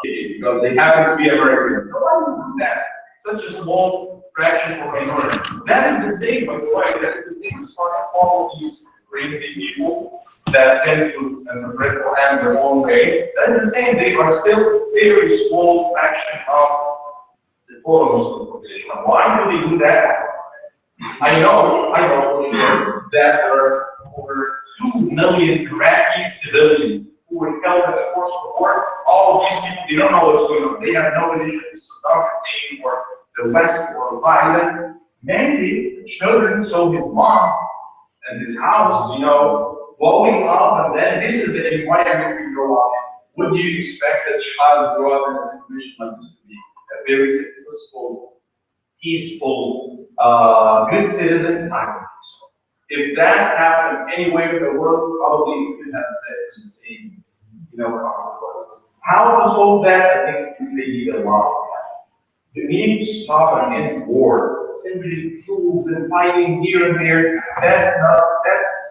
Because they happen to be American. So why would you do that? Such a small fraction for minorities. That is the same, by the way, that is the same as far as all of these crazy people that tend to interpret Quran their own way. That is the same. They are still very small fraction of the total Muslim population. Why do they do that? I know for sure that there are over 2 million Iraqi civilians who were killed in the course of the war. All of these people, they don't know what's going on. They have no relation to Saddam Hussein or the West or Biden. Many children saw his mom and his house, blowing up, and then this is the environment we grow up in. Would you expect a child to grow up in a situation like this to be a very successful, peaceful, good citizen? I don't think so. If that happened anywhere in the world, probably we could have the same, consequences. How to solve that? I think they need a lot of help. You need to stop an end war. Simply troops and fighting here and there. That's a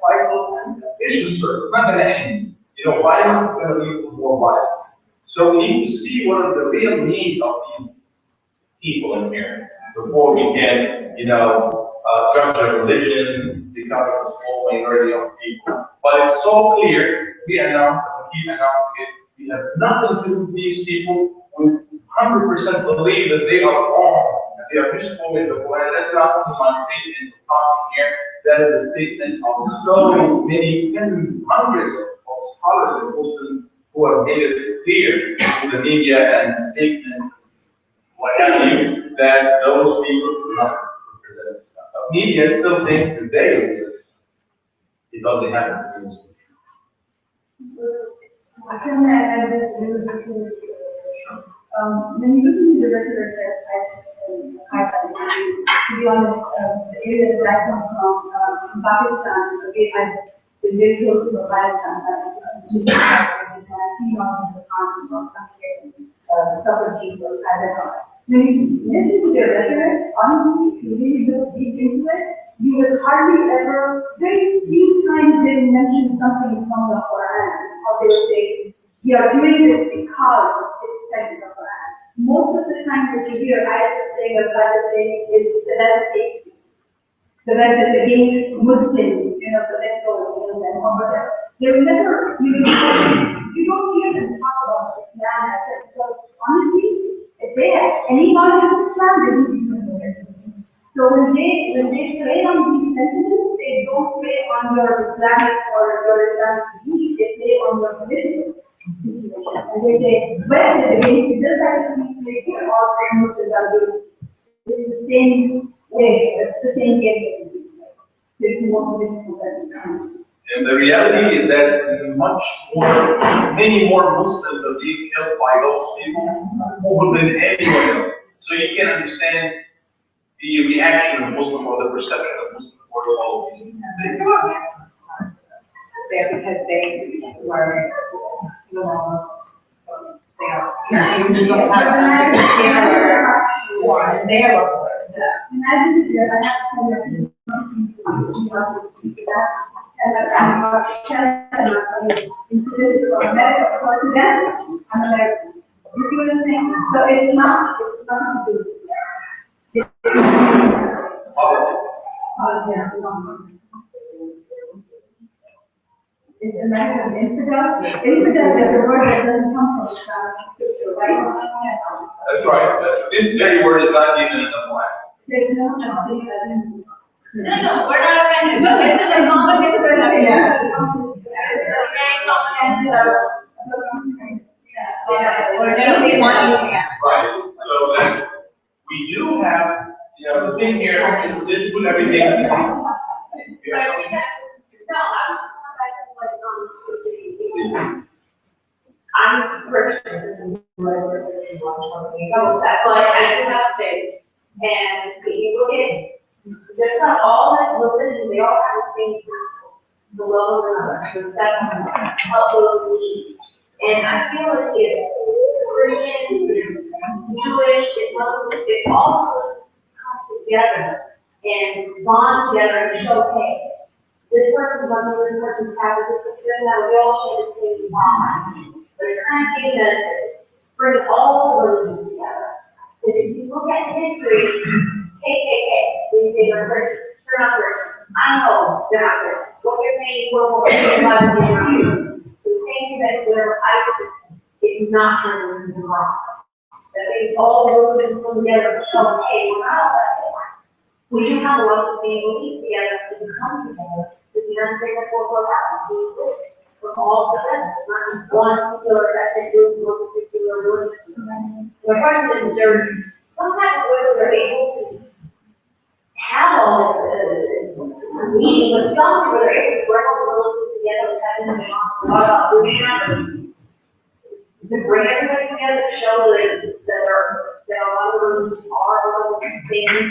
cycle and a vicious circle. It's not going to end. Violence is going to lead to more violence. So we need to see what are the real needs of these people in here before we can, judge their religion because of a small minority of people. But it's so clear, we announced, and keep announcing it, we have nothing to do with these people. We 100% believe that they are wrong and they are misquoting the Quran. That's not only my statement of talking here, that is a statement of so many, hundreds of scholars and Muslims who have made it clear to the media and statements, what have you, that those people do not represent Islam. But media still think that they represent Islam because they haven't used it. I can add this really quickly. When you listen to the rhetoric that to be honest, the area that I come from Pakistan, okay, I've been very close to Afghanistan. I've seen all the conflicts of suffered people at that time. When you listen to their rhetoric, honestly, if you really look deep into it, you will hardly ever, very few times they mention something from the Quran, or they will say, we are doing this because it's said in the Quran. Most of the time that you hear ayat saying or ayat saying is the best case. The best is against Muslims, the best and whatever. They will never, you don't hear them talk about Islam as such. Because honestly, if they have any knowledge of Islam, they will be doing it. So when they play on these sentiments, they don't play on your Islamic or your Islamic belief, they play on your political situation. And they say, well, the against this actually play here, all Muslims are doing. It's the same way, it's the same game. There's more political than and the reality is that many more Muslims are being killed by those people more than anyone else. So you can understand the reaction of Muslim or the perception of Muslim towards all of these things. Because they were, they are. Imagine if I have to America for them, I'm American. You see what I'm saying? So it's not to do. It's a matter of infidel. Infidel is a word that doesn't come from scripture, right? That's right. This very word is not even in the Quran. There's no, we're not offended. No, this is a common discussion. We're generally wanting to. Right. So then we do have, the thing here is this with everything. I'm Christian. That's why I do have faith. And if you look at, there's not all that religion, they all have the same principles. The love of another, respect, help those in need. And I feel like it's Christian, Jewish, it's all come together and bond together and show, hey, this person's on this person's habit, this is that we all share the same bond. But it's kind of thing that brings all the religions together. If you look at history, take will everybody around. The thing that where ISIS is not going to be wrong. That they all moving together to show, hey, we're not that way. We do have a lot of people together to come together to the United States for that. From all the events, not just one particular ethnic group or particular religion. The question is, there's sometimes whether they're able to have all this meeting, but some where they're able to bring all the religions together, having to bring everybody together to show that there are a lot of religions are a lot of things.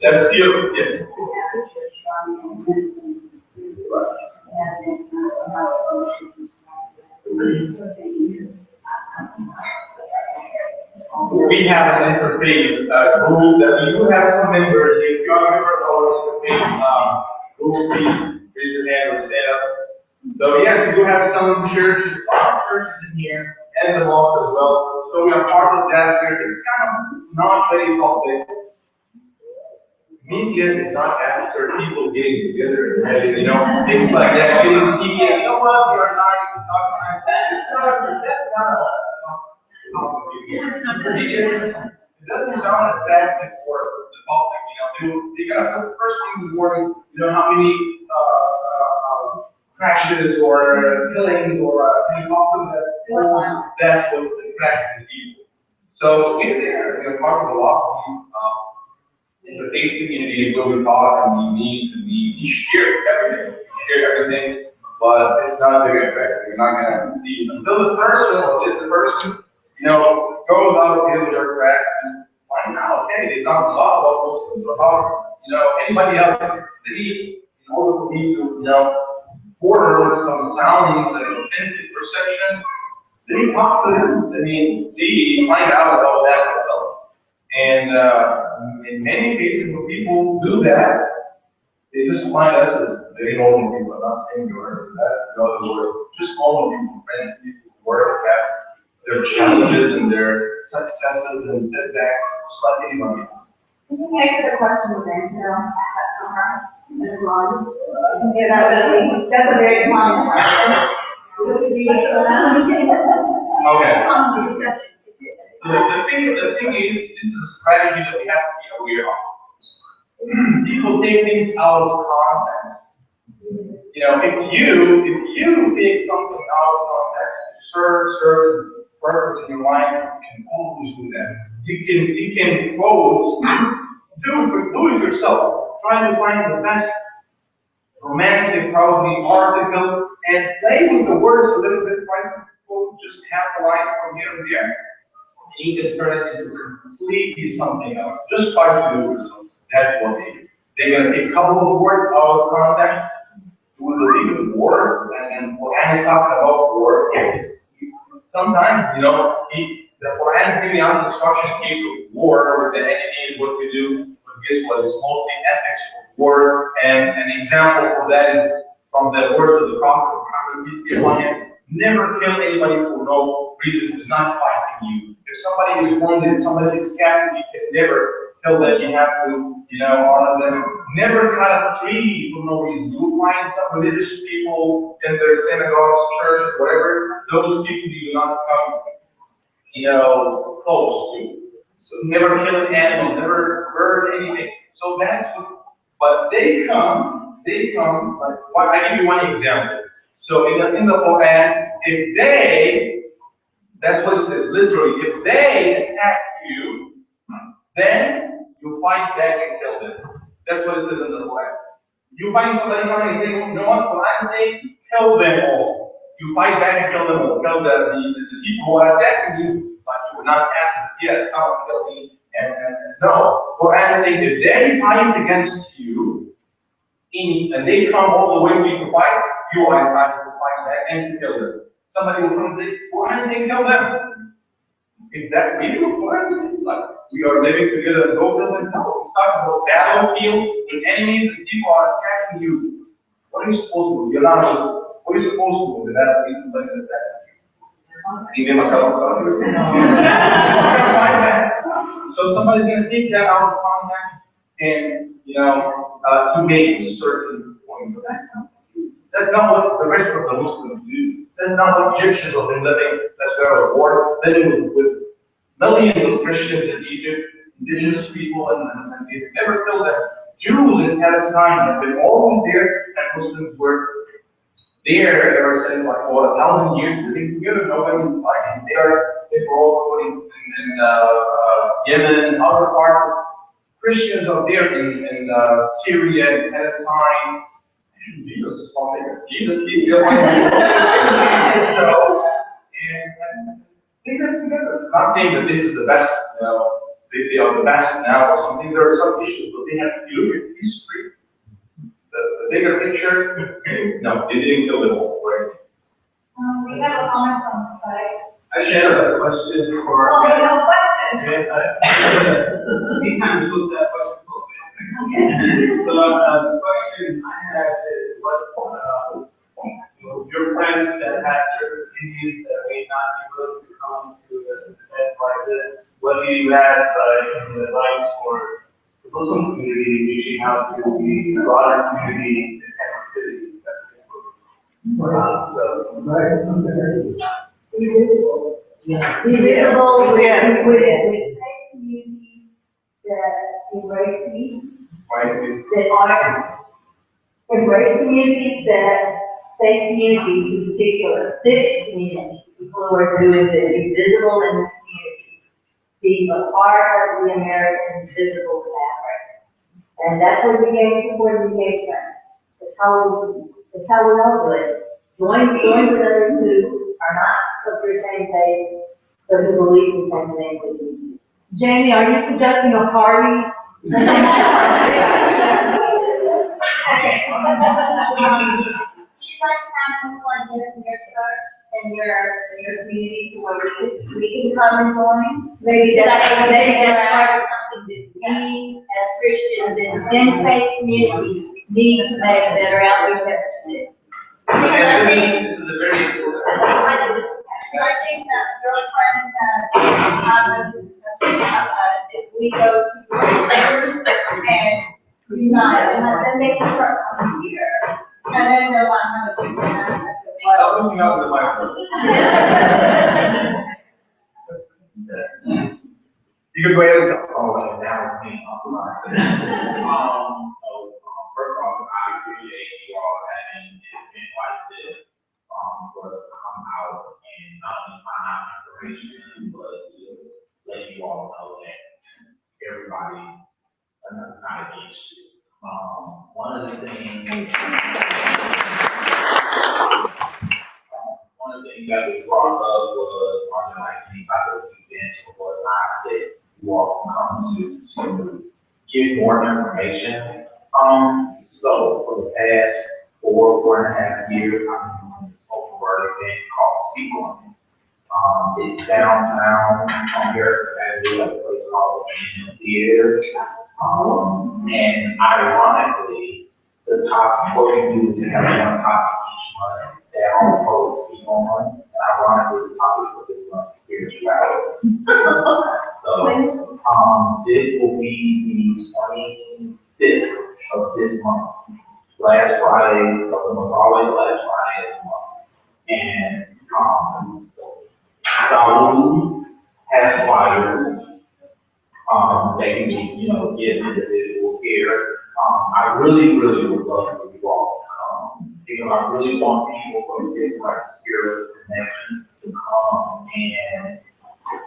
That's cute, yes. We have an interfaith group that we do have some members. If you are members of our interfaith group, please raise your hand or stand up. So yes, we do have some churches, in here, and the mosque as well. So we are part of that church. It's kind of not very public. Media is not after people getting together and having, things like that. Getting media, you know what, you're nice, talk nice. That's not it doesn't sound attractive for the public, they got the first thing in the morning, how many crashes or killings or that's what attracts the people. So in there, part of the law, the faith community is where we talk and we meet and we share everything, but it's not very effective. You're not going to see until the person or this person, goes out and deals with their crack and find out, okay, they talk a lot about Muslims, about, anybody else's belief in order for me to, border with some sound and authentic perception. Then you talk to them, see, find out about that myself. And in many cases, when people do that, they just find us as very normal people, not saying you're that's the other word. Just normal people, friends, people who work, have their challenges and their successes and setbacks, just like anybody else. Can you answer the question with Angela? That's wrong. That's a very common question. Okay. The thing is, this is a strategy that we have to be aware of. People take things out of context. If you take something out of context to serve purpose in your life, you can always do that. You can pose, do it yourself. Try to find the best romantic, probably article, and play with the words a little bit, right? People just have a line from here and there. You can turn it into completely something else. Just try to do it. That's what they're going to take a couple of words out of context, do the legal war, and Quran is talking about war. Sometimes, the Quran really on instruction in case of war with the enemy, what to do. Guess what? It's mostly ethics of war, and an example for that is from the words of the Prophet Muhammad, peace be upon him. Never kill anybody for no reason who's not fighting you. If somebody is wounded, if somebody is scattered, you can never kill them. You have to, honor them. Never cut a tree for no reason. You find some religious people in their synagogues, churches, whatever. Those people you do not come, close to. So never kill an animal, never burn anything. So that's what, but they come, like, I give you one example. So in the Quran, that's what it says, literally, if they attack you, then you fight back and kill them. That's what it says in the Quran. You find somebody coming and saying, no one, Quran saying, kill them all. You fight back and kill them all. Kill the people who are attacking you, but you will not ask, yes, come and kill me. And no, Quran saying, if they fight against you, and they come all the way to you to fight, you are entitled to fight back and to kill them. Somebody will come and say, Quran saying, kill them. Is that real? Quran saying, like, we are living together and go kill them? No, it's talking about battlefield with enemies and people are attacking you. What are you supposed to do? You're not what are you supposed to do with that? Somebody that's attacking you. Give him a couple So somebody's going to take that out of context and, to make a certain point. That's not what the rest of the Muslims do. That's not what Egyptians have been living. That's their war, living with millions of Christians in Egypt, indigenous people, and they've never felt that. Jews in Palestine have been always there, and Muslims were there ever since like for 1,000 years. Living together, nobody's fighting. They're all in Yemen and other parts. Christians are there in Syria and Palestine. Jesus is one there. Jesus, he's the one. So, and they live together. Not saying that this is the best, they are the best now or something. There are some issues, but they have to look at history. The bigger picture, no, they didn't kill them all, right? We have a comment from the side. I have a question for. Oh, you have a question? Yes, he kind of took that question a little bit. So, the question I have is what, your friends that have certain opinions that may not be willing to come to an event like this, what do you have advice for the Muslim community reaching out to the broader community in Panama City? Be visible with communities that embrace peace, that are embrace communities that say communities, in particular, civic communities, people who are doing this, be visible in the community, be a part of the American visible fabric. And that's what we gain support and engagement. That's how we all do it. Join with others who are not of your same faith, but who believe the same thing as you. Jamie, are you suggesting a party? She'd like to have someone in your church and your community where we can come and join. Maybe that's part of something that we as Christians in faith community need to make a better outreach effort to. This is a very important. I think that your friends that have this discussion if we go to your neighbors and unite, and then they can start coming here. And then they'll learn how to do that. Stop missing out with my work. You can go ahead and that was me offline. First off, I appreciate you all having an event like this, for us to come out and not only find out information, but to let you all know that everybody is not against you. One of the things that was brought up was on like any type of events or whatnot that you all can come to get more information. So for the past 4.5 years, I've been doing this open word event called Speak On It. It's downtown on Harrison Avenue, a place called the Theater. And ironically, the top 40 youth have one topic each month that all folks speak on. And ironically, the topic for this month is spirituality. So, this will be the 25th of this month. Last Friday, almost always last Friday of the month. And, Dabour has flyers, they can be, give individuals here. I really would love for you all to come. Because I really want people from different spirit connections to come and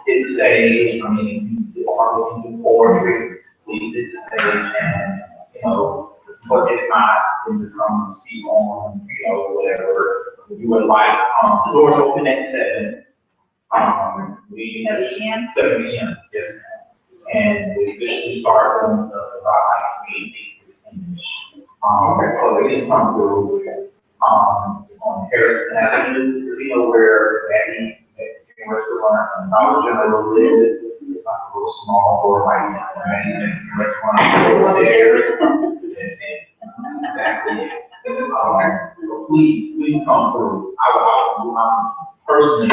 hit the stage. I mean, you are looking to poetry, please hit the stage and, but if not, then to come and speak on, whatever you would like. The doors open at 7. We 7 p.m. Yes, ma'am. And we officially start from about like 8:30. So they can come through on Harrison Avenue, where Maggie restaurant and Dollar General lives. It's like a little small door like that, right? And restaurant upstairs. Exactly. So please come through. I'm personally.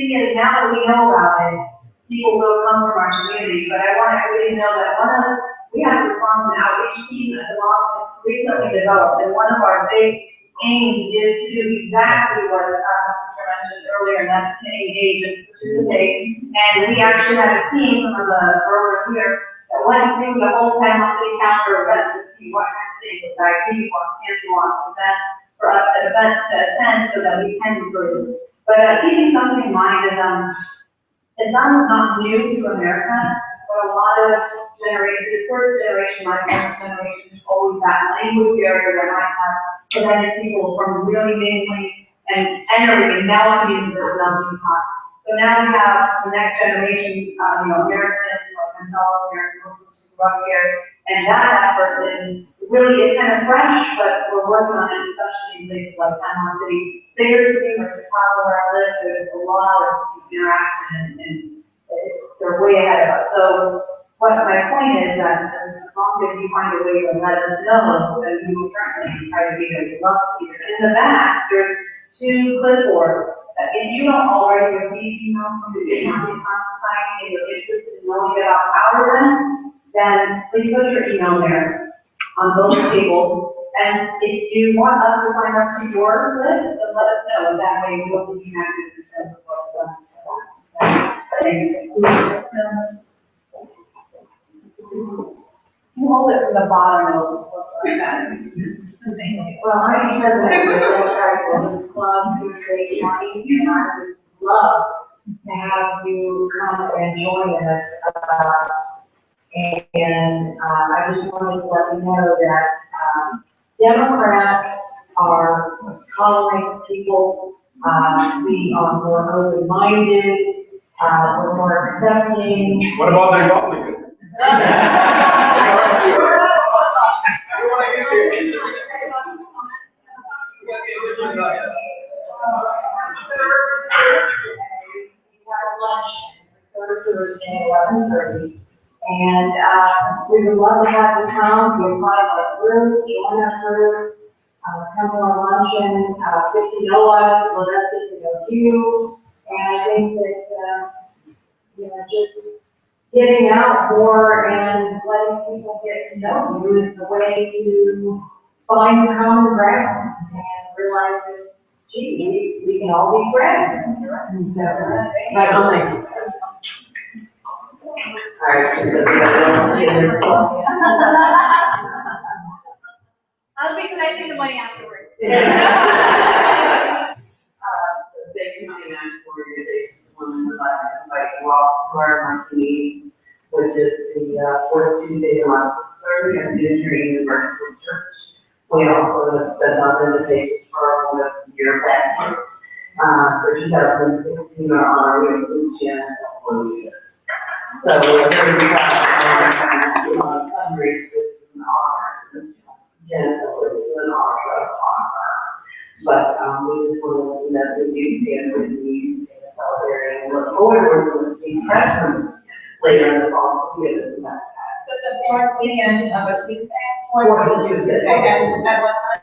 thing is, now that we know about it, people will come from our community, but I want everybody to know that we have a response and outreach team that belongs recently developed, and one of our big aims is to do exactly what Mr. mentioned earlier, and that's to engage and participate. And we actually had a team from the borough here that went through the whole Panama City calendar events to see what kind of things that IT wants, Nancy wants, events for us at events to attend so that we can improve. But keeping something in mind is, Islam is not new to America, but a lot of generations, the first generation, my parents' generation, is always that language barrier that might have prevented people from really mingling and entering and now using the Islam being taught. So now we have the next generation, Americans, like myself, American Muslims who grew up here, and that effort is really, it's kind of fresh, but we're working on it, especially in places like Panama City. Bigger cities like Chicago where I live, there's a lot of interaction and they're way ahead of us. So what my point is that as long as you find a way to let us know, then we will certainly try to be there. We love to be there. In the back, there's 2 clipboards. If you don't already receive emails from the Economic Society and you're interested in knowing about our events, then please put your email there on those tables. And if you want us to sign up to your list, then let us know. That way we will be connected in terms of what's done. You hold it from the bottom of like that. Well, I'm president of the club who creates money, and I would love to have you come and join us. And I just wanted to let you know that Democrats are tolerant people. We are more open-minded. We're more accepting. What about the Republicans? Thursday, 11:30. And we would love to have you come, be a part of our group, join our group, come to our luncheon, get to know us, let us get to know you. And I think that, just getting out more and letting people get to know you is the way to find the common ground and realize that, gee, we can all be friends. Right on there. I'll be collecting the money afterwards. The big money organization, like Walk Square Marquee, which is the fourth Tuesday of the month, and Unitary Universal Church. We also sent out invitations for one of your events. For 2016, our honor is Lucian. So we're very proud of fundraisers and honor. Jennifer is an honor. But we just want to let the youth and with the youth and celebrate and look forward to the freshmen later in the fall. So the fourth weekend of a Tuesday? Fourth Tuesday. And at what time?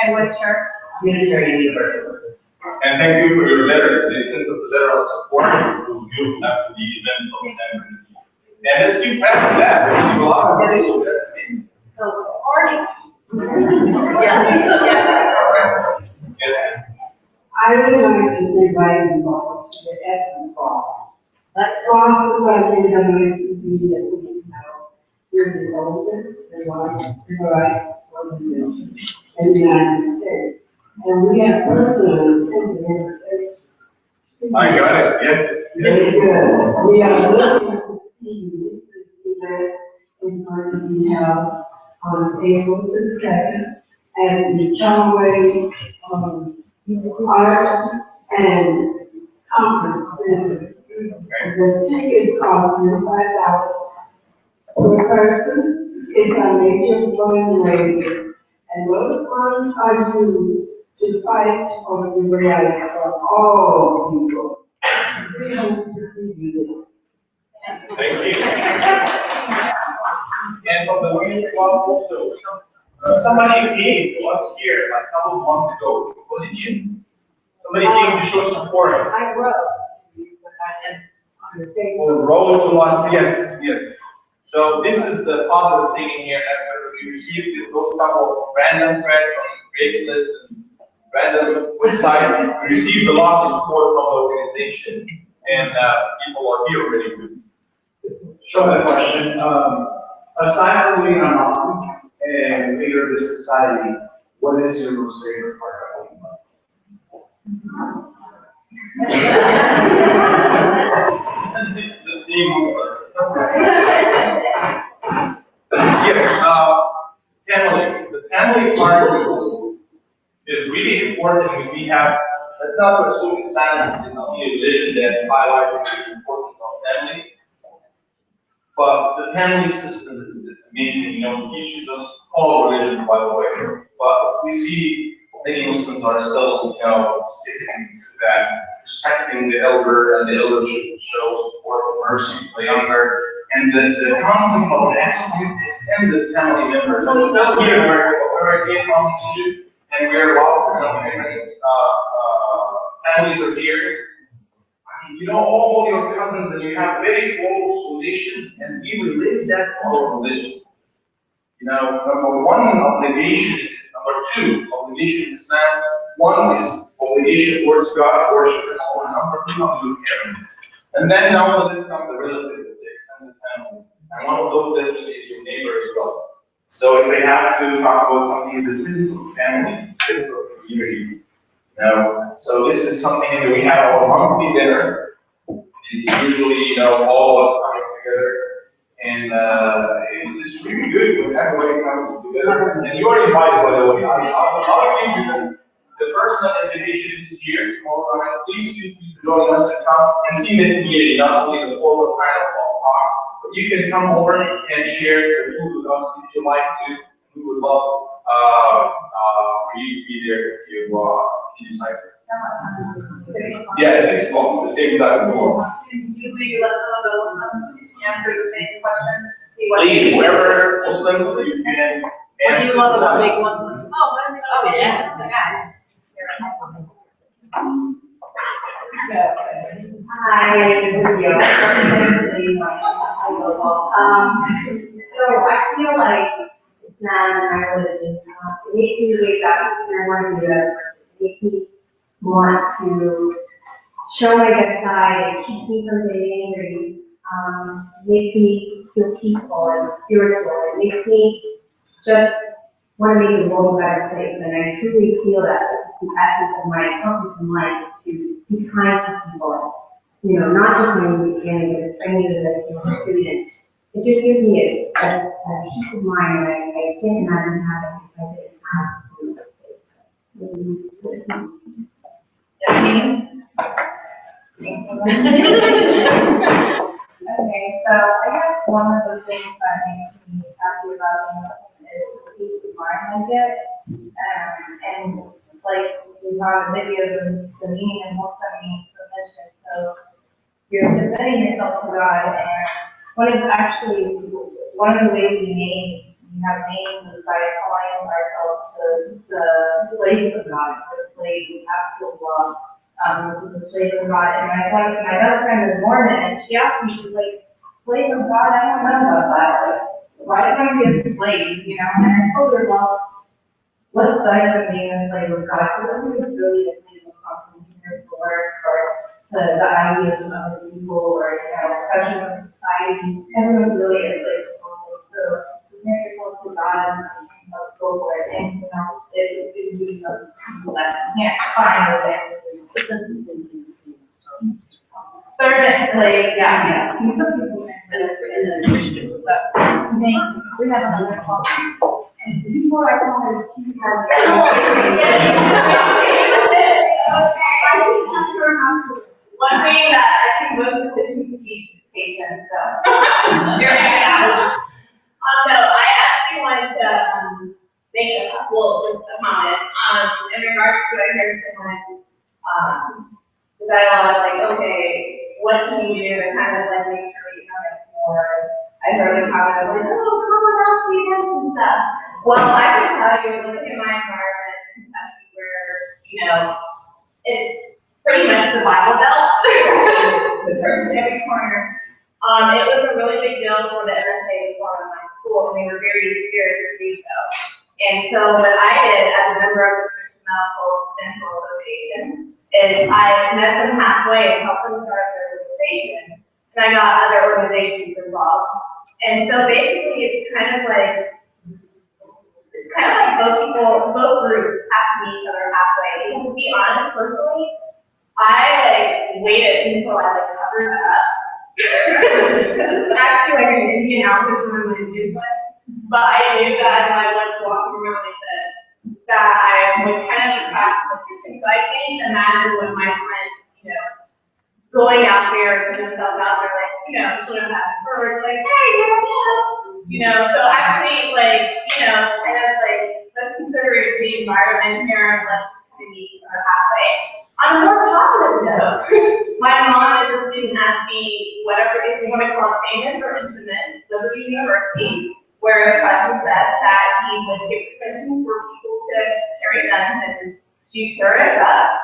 And what church? Unitary Universal. And thank you for your letter. They sent us a letter of support to you after the event of Saturday. And let's keep practicing that. There's a lot of relations there. So, party. I would like to invite you all to the Essence Ball. Let's go on to the wedding and we know we're the oldest, the right organization in the United States. And we have persons in the United States. I got it, yes. Very good. We are looking to see this event is going to be held on April the 2nd at the Chongwei Art and Conference Center. The ticket cost is $5 per person. It's a major fundraiser, and those funds are used to fight for the rights of all people. We hope to see you there. Thank you. And from the Women's Club also, somebody came to us here a couple of months ago. Was it you? somebody came to show support. I wrote to you, but I didn't understand. Oh, road to us, yes, yes. So this is the positive thing in here, after we received those couple of random threads on Craigslist and random websites, we received a lot of support from the organization, and people are here already with. So the question, aside from being a mom and leader of the society, what is your most favorite part of being a mom? This team yes, family. The family part is really important. We have, let's not assume silence in the only religion that's highlighting the importance of family. But the family system is amazing. You know, we should just all religions, by the way. But we see many Muslims are still, you know, sticking to that, respecting the elder, and the elder should show support and mercy for the younger. And the concept of extended family members. It's still here in America, but where I came from in Egypt, and we're a lot of immigrants, families are here. You know all your cousins, and you have very close relations, and we relate that to our religion. You know, number one obligation, number two obligation is that one is obligation towards God, worship, and all. Number two comes with parents, and then now this comes the relatives, the extended families, and one of those definitely is your neighbor as well. So if they have to talk about something, this is of family, this is of community. You know, so this is something that we have our monthly dinner. It's usually, you know, all of us coming together, and it's really good when everybody comes together. And you are invited, by the way. I'll give you the personal invitation is here tomorrow night. Please feel free to join us and come and see the community, not only the formal kind of talks, but you can come over and share the food with us if you like to. We would love for you to be there if you decide. Yeah, it's 6 o'clock, the same time tomorrow. Usually let some of those answer the same question. Please, whoever Muslims, you can. What do you love about being Muslim? Oh, what do you love about it? Hi, Leo. So I feel like it's not in my religion. It makes me wake up and I want to do that. It makes me want to show my good side. It keeps me from getting angry. It makes me feel peaceful and spiritual. It makes me just want to make the world a better place. And I truly feel that the essence of my purpose in life is to be kind to people. You know, not just my immediate family, but strangers that you know, students. It just gives me a peace of mind, and I can't imagine having if I didn't have food. Okay, so I guess one of the things that makes me happy about being is the peace of mind I get. And like we saw in the video, the meaning and most of means submission. So you're submitting yourself to God, and one of the ways we have names is by calling ourselves the slaves of God, the slaves of absolute love. This is the slave of God, and my best friend is Mormon, and she asked me, she's like, slave of God, I don't know about that. Like, why did I be a slave, you know? And I told her, well, what's better than being a slave of God? Because I'm really a slave of God, to work or the ideas of other people or, you know, pressure of society. Everyone's really a slave of God. So, submit yourself to God and go for it. And, you know, it gives you some people that can't find the things. Third, like, yeah. We have another call. And before I call her, she One thing that I think most physicians teach patients, so. No, I actually wanted to make a couple of comments. In regards to, I heard someone, the dialogue, like, okay, what can you do to kind of like make sure you have it more. I heard a comment like, oh, come on out, see this and stuff. Well, I can tell you, look at my environment, especially where, you know, it's pretty much the Bible Belt. The church in every corner. It was a really big deal for the NSA to form in my school, and they were very scared to do so. And so what I did as a member of the Christian Medical Dental Association is I met them halfway and helped them start their organization. And I got other organizations involved. And so basically it's kind of like both groups have to meet each other halfway. And to be honest, personally, I waited until I covered it up. It's actually like an Indian outfit for my Indian one. But I knew that when I was walking around like this, that I was kind of attracted to the Christian side thing. Imagine when my friends, going out there, putting themselves out there, sort of that bird, hey, so actually, kind of let's consider it the environment here, and let's kind of meet each other halfway. On a more positive note, my mom is a student at the, whatever, if you want to call it famous or intimate, Liberty University, where the president said that he would give permission for people to carry guns and shoot terrorists up.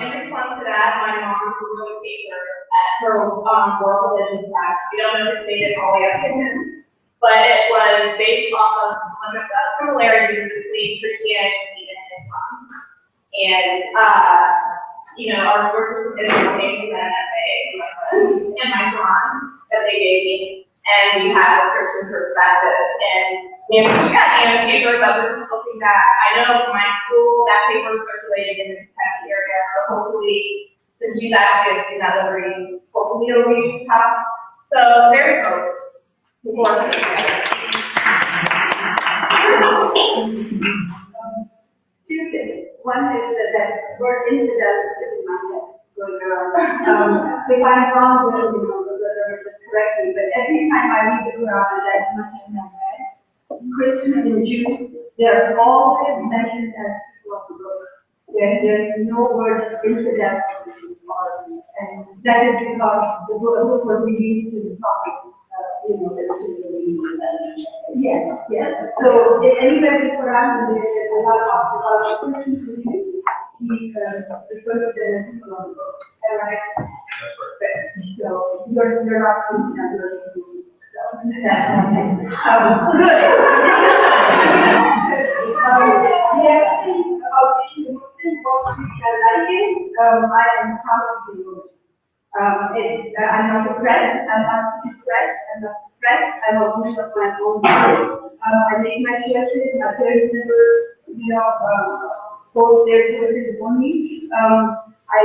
In response to that, my mom wrote a paper at her world religion class. We don't know if it made it all the way up to him, but it was based off of one of the similarities between Christianity and Islam. And, our group of information that and my Quran that they gave me, and we had a Christian perspective. And we had paper that was looking that I know from my school that paper was circulated in the Kentucky area, but hopefully since you actually have seen that already, hopefully it'll reach the top. So there's hope. Two things. One is that word infidel is in my head going around. If I'm wrong, then correct me. But every time I read the Quran, as much as I read, Christian and Jews, they're always mentioned as people of the book. There's no word infidel, and that is because the book was released to the prophet. Yes. So if anybody put on there's a lot of Christian community, he refers to the people of the book. Alright? So you're not Christian. I am proud of you. I'm not depressed, I'm not depressed, I'm a woman of my own life. I make my choices, my parents never, force their choices on me. I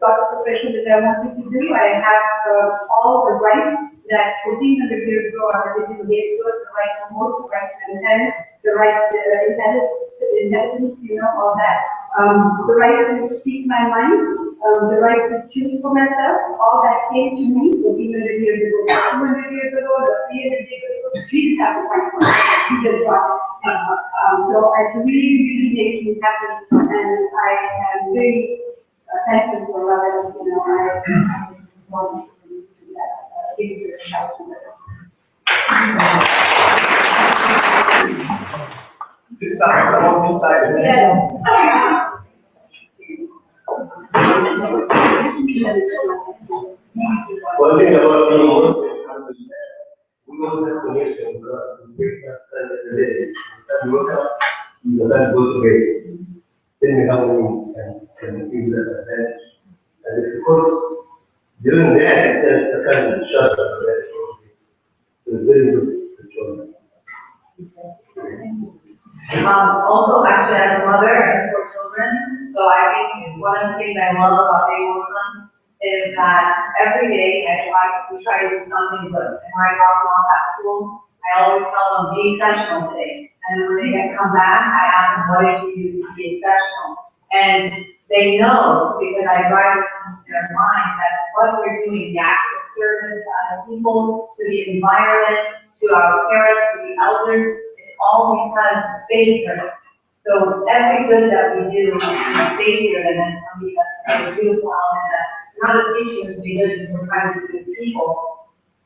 got the profession that I wanted to do. I have all the rights that 1,400 years ago I was given, the right to vote, the right to attend, the right to inheritance, all that. The right to speak my mind, the right to choose for myself, all that came to me 1,400 years ago, 200 years ago, 300 years ago. We didn't have the right to he just got it. So it really makes me happy, and I am very thankful for love. I want to do that. Give you a shout to it. This side, I want this side. Yes. One thing about being Muslim is we don't have connection with God. We wake up every day. We wake up, we let go to bed. Then we have room and feel that advantage. And it's because during that, it's a kind of shut up. So it's very good to children. Also, actually, as a mother and four children, so I think one of the things I love about being Muslim is that every day we try to do something good. And when I drop them off at school, I always tell them, be exceptional today. And when they come back, I ask them, what did you do to be exceptional? And they know, because I drive it into their mind, that what we're doing, the act of service to other people, to the environment, to our parents, to the elders, all because they serve. So every good that we do is bigger than something that's beautiful and not a teaching us to be good because we're trying to be good people.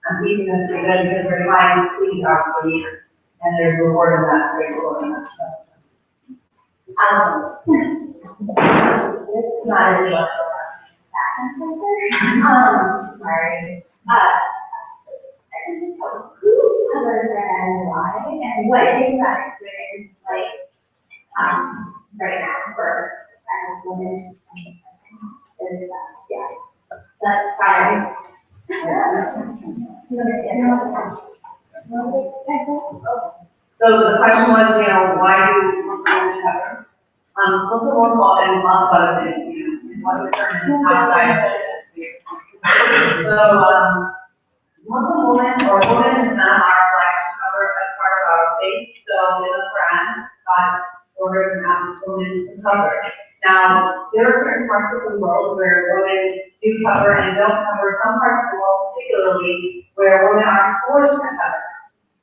And teaching us to be good because we're trying to please our Creator. And there's reward in that, great reward in that stuff. It's not as much of a sorry. Who covers and why, and what is that experience like, right now for as women? Is, yeah, that's fine. So the question was, why do women cover? First of all, and talk about it, what determines outside. So, Muslim women or women in Islam are flags to cover as part of our faith. So in the Quran, God orders and asks women to cover. Now, there are certain parts of the world where women do cover and don't cover. Some parts of the world, particularly, where women are forced to cover.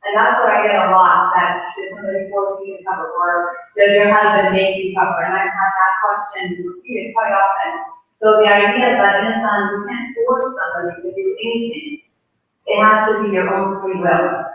And that's what I get a lot, that should somebody force you to cover, or does your husband make you cover? And I've had that question repeated quite often. So the idea that in Islam, you can't force somebody to do anything. It has to be your own free will.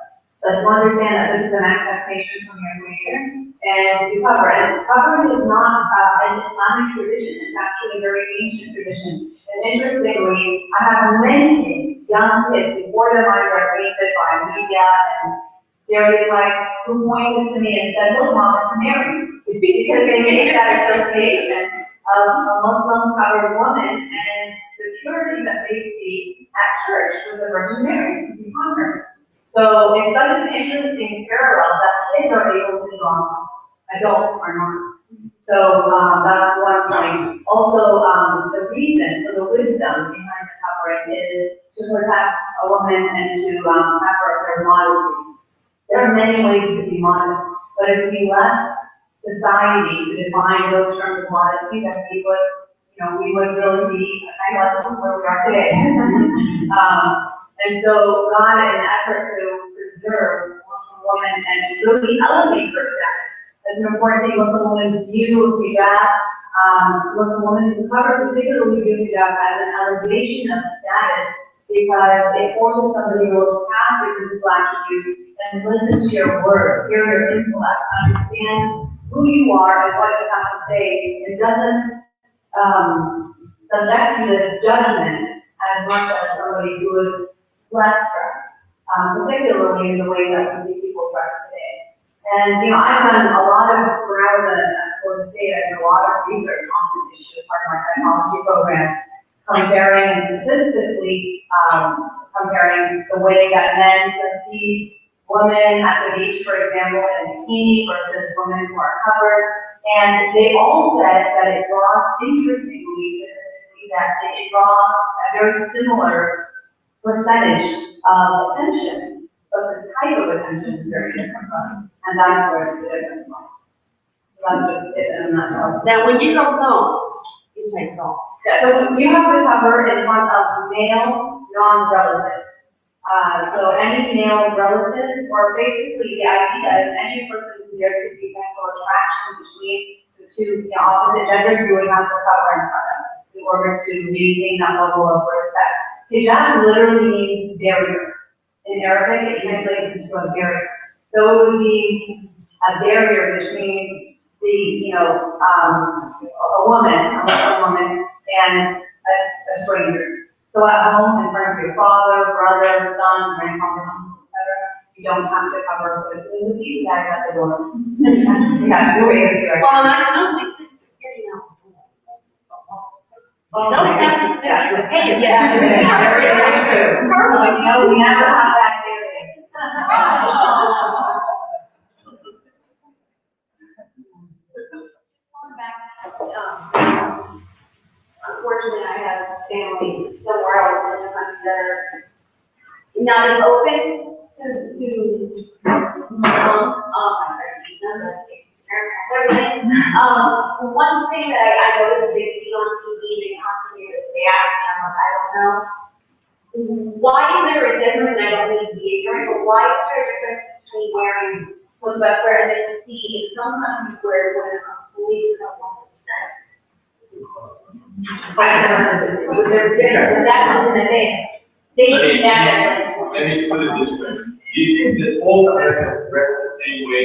But to understand that this is an expectation from your Creator, and you cover. And covering is not an Islamic tradition, it's actually a very ancient tradition. And interestingly, I have many young kids before their minds are tainted by media and stereotypes who pointed to me and said, look, Mom, it's Mary. Because they made that association of a Muslim covered woman and the purity that they see at church with the Virgin Mary behind her. So it's such an interesting parallel that kids are able to draw, adults are not. So that's one point. Also, the reason for the wisdom behind the covering is to protect a woman and to have her modesty. There are many ways to be modest, but if we let society to define those terms of modesty, then we would really be kind of like where we are today. And so God, in an effort to preserve Muslim women and really elevate her status, it's an important thing. Muslim women's view of hijab, Muslim women who cover particularly view hijab as an elevation of status because it forces somebody to look past your physical attributes and listen to your words, hear your intellect, understand who you are and what you have to say. It doesn't subject you to judgment as much as somebody who is less stressed, particularly in the way that we see people dress today. And, I've done a lot of, when I was at Florida State, I did a lot of research on this issue as part of my psychology program, comparing and statistically comparing the way that men perceive women at the beach, for example, in bikini versus women who are covered. And they all said that it draws, interestingly, that it draws a very similar percentage of attention, but the type of attention is very different. And that's where the difference lies. That's just it in a nutshell. Now, when you don't know, you take off. Yeah, so you have to cover in front of male non-relatives. So any male relatives, or basically the idea is any person who there could be sexual attraction between the two opposite genders, you would have to cover in front of in order to maintain that level of respect. Hijab literally means barrier. In Arabic, it translates into a barrier. So it would be a barrier between a woman, and a stranger. So at home, in front of your father, brother, son, grandfather, uncle, etc., you don't have to cover, but as soon as you guys at the door, you have to wait. Well, and I don't think this is getting out. Oh, no, that's, hey, yeah, perfect. No, we never have that barrier. Unfortunately, I have family somewhere else in the country that are not as open to one thing that I noticed they see on TV, they constantly they ask me, I'm like, I don't know. Why is there a difference? And I don't need to be ignorant, but why is there a difference between wearing sweatwear and then you see in some countries where women are completely unwanted? There's difference, but that's something that they see that. Let me put it this way. Do you think that all Americans dress the same way?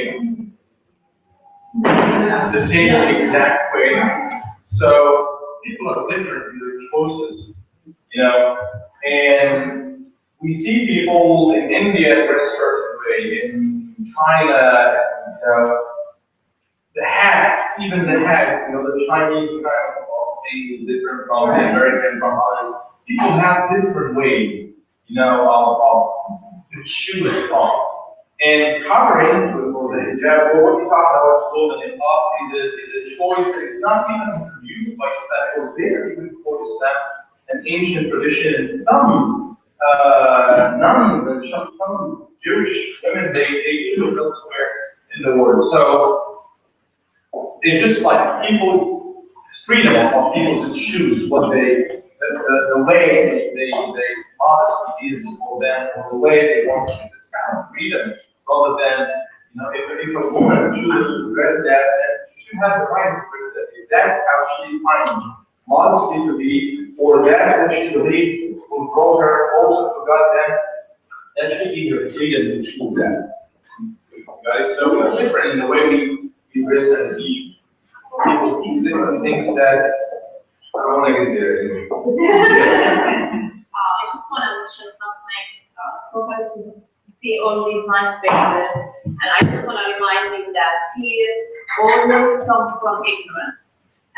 the same exact way. So people are different in their choices, you know, and we see people in India dress a certain way, in China, you know, the hats, even the hats, you know, the Chinese kind of thing is different from the American, from others. People have different ways, you know, to choose from. And covering for the hijab, well, what we talk about clothing and up is a choice that is not even introduced by Islam. It was there even before Islam, an ancient tradition, and some nuns and some Jewish women, they do it elsewhere in the world. So it's just like people, freedom of people to choose what the way they modesty is for them, or the way they want to choose. It's kind of freedom, rather than, you know, if a woman chooses to dress that, then she should have the right to dress that. If that's how she finds modesty to be, or that what she believes will draw her closer to God, then she needs her freedom to choose that. Right? So we're different in the way we dress and eat. People eat different things that I don't want to get there anyway. I just want to mention something. So far to see all these nice faces, and I just want to remind you that fear always comes from ignorance.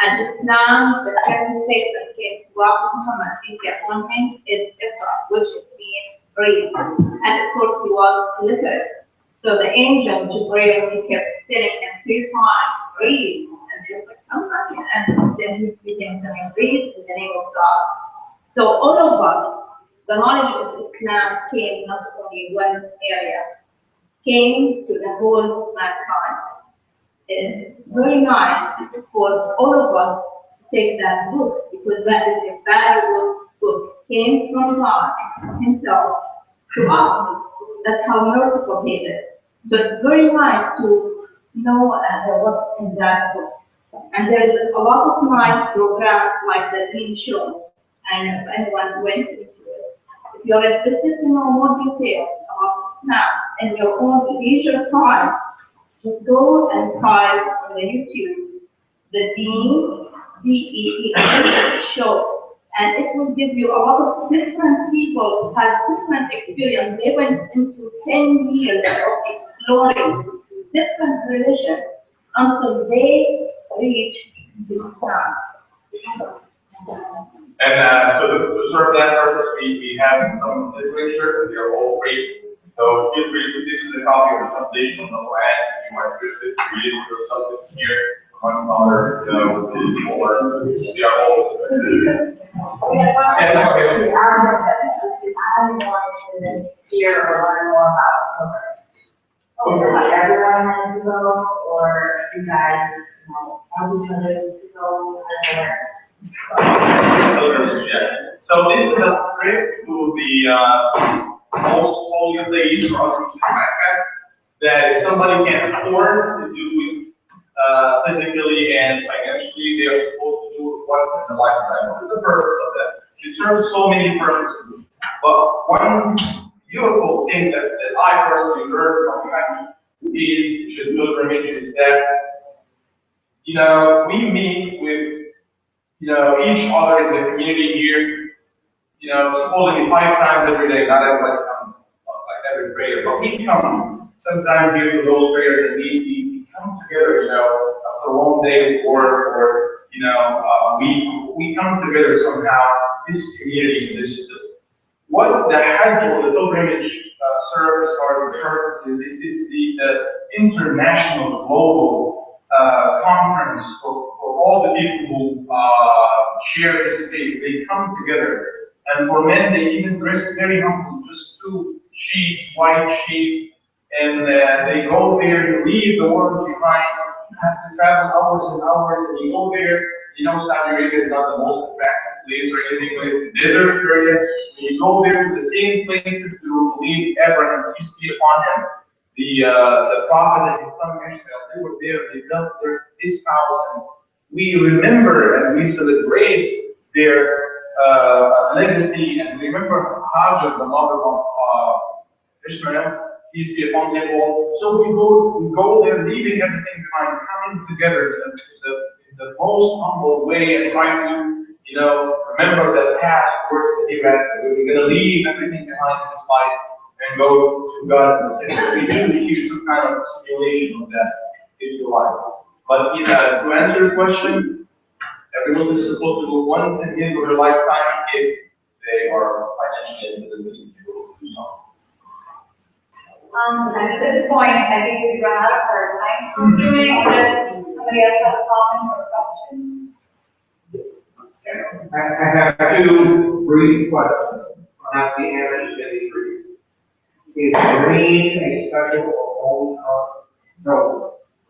And Islam, the second faith that came to Prophet Muhammad in the appointment is Iqra, which means read. And of course, he was illiterate. So the angel Jibreel, he kept sitting and 3 times, read. And he was like, I'm not, and then he began saying, read in the name of God. So all of us, the knowledge of Islam came not only one area, came to the whole mankind. It's very nice for all of us to take that book, because that is a valuable book. Came from God Himself to us. That's how merciful He is. So it's very nice to know what's in that book. And there's a lot of nice programs like the Green Show, and if anyone went into it. If you're interested to know more details about Islam and your own leisure time, just go and type on the YouTube the Deen, D-E-E-N show, and it will give you a lot of different people who had different experience. They went into 10 years of exploring different religions until they reached Islam. And to serve that purpose, we have some literature. They are all free. So feel free to, this is a copy of the translation of the Quran. If you want to read it yourself, it's here. One other, you know, or we are all. I want to hear or learn more about everyone wants to go, or you guys, help each other to go, So this is a trip to the most holy place for us to Mecca, that if somebody can afford to do it physically and financially, they are supposed to do it once in a lifetime. What is the purpose of that? It serves so many purposes. But one beautiful thing that I personally heard from Hajj is, which is pilgrimage, is that, you know, we meet with, you know, each other in the community here, you know, supposedly 5 times every day. Not everybody comes like every prayer, but we come sometimes here to those prayers, and we come together, you know, after a long day of work, or, you know, we come together somehow, this community, this. What the Hajj or the pilgrimage serves or the purpose is the international global conference for all the people who share this faith. They come together, and for men, they even dress very humble, just 2 sheets, white sheets, and they go there, you leave the world behind, you have to travel hours and hours, and you go there. You know, Saudi Arabia is not the most attractive place or anything, but it's a desert area. When you go there to the same places to believe Abraham, peace be upon him, the prophet and his son Ishmael, they were there, they built his house, and we remember and we celebrate their legacy, and remember Hajar, the mother of Ishmael. peace be upon them all. So we go there, leaving everything behind, coming together in the most humble way and trying to, remember the past, words that he read. We're going to leave everything behind in this life and go to God and say, we do keep some kind of simulation of that into life. But to answer your question, everyone is supposed to go once in his or her lifetime if they are financially in the ability to go do so. At this point, I think we've run out of our time for Q&A, unless somebody else has a comment or question. I have two brief questions. Not the answers to be brief. Is green a special or old color? No.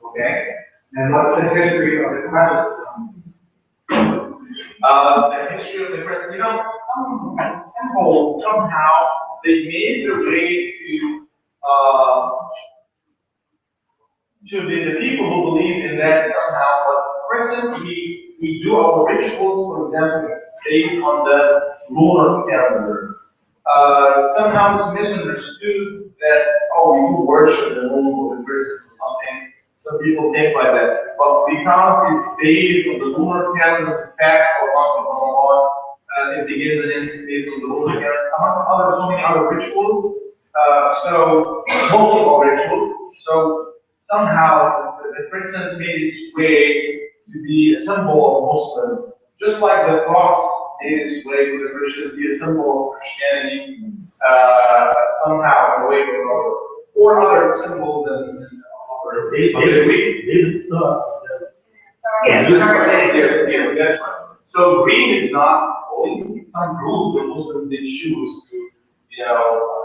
Okay. And what's the history of the crescent? The history of the crescent, some symbols somehow they made their way to the people who believe in that somehow. But crescent, we do our rituals, for example, based on the lunar calendar. Somehow it's misunderstood that, we do worship the moon or the crescent or something. Some people think like that. But because it's based on the lunar calendar, in fact, or on, it begins and ends based on the lunar calendar, among so many other rituals. Most of our rituals. So somehow the crescent made its way to be a symbol of Muslims, just like the cross made its way to the Christian to be a symbol of Christianity, somehow in a way or other symbols and other. Yes, that's right. So green is not holy. It's not rules the Muslims they choose to,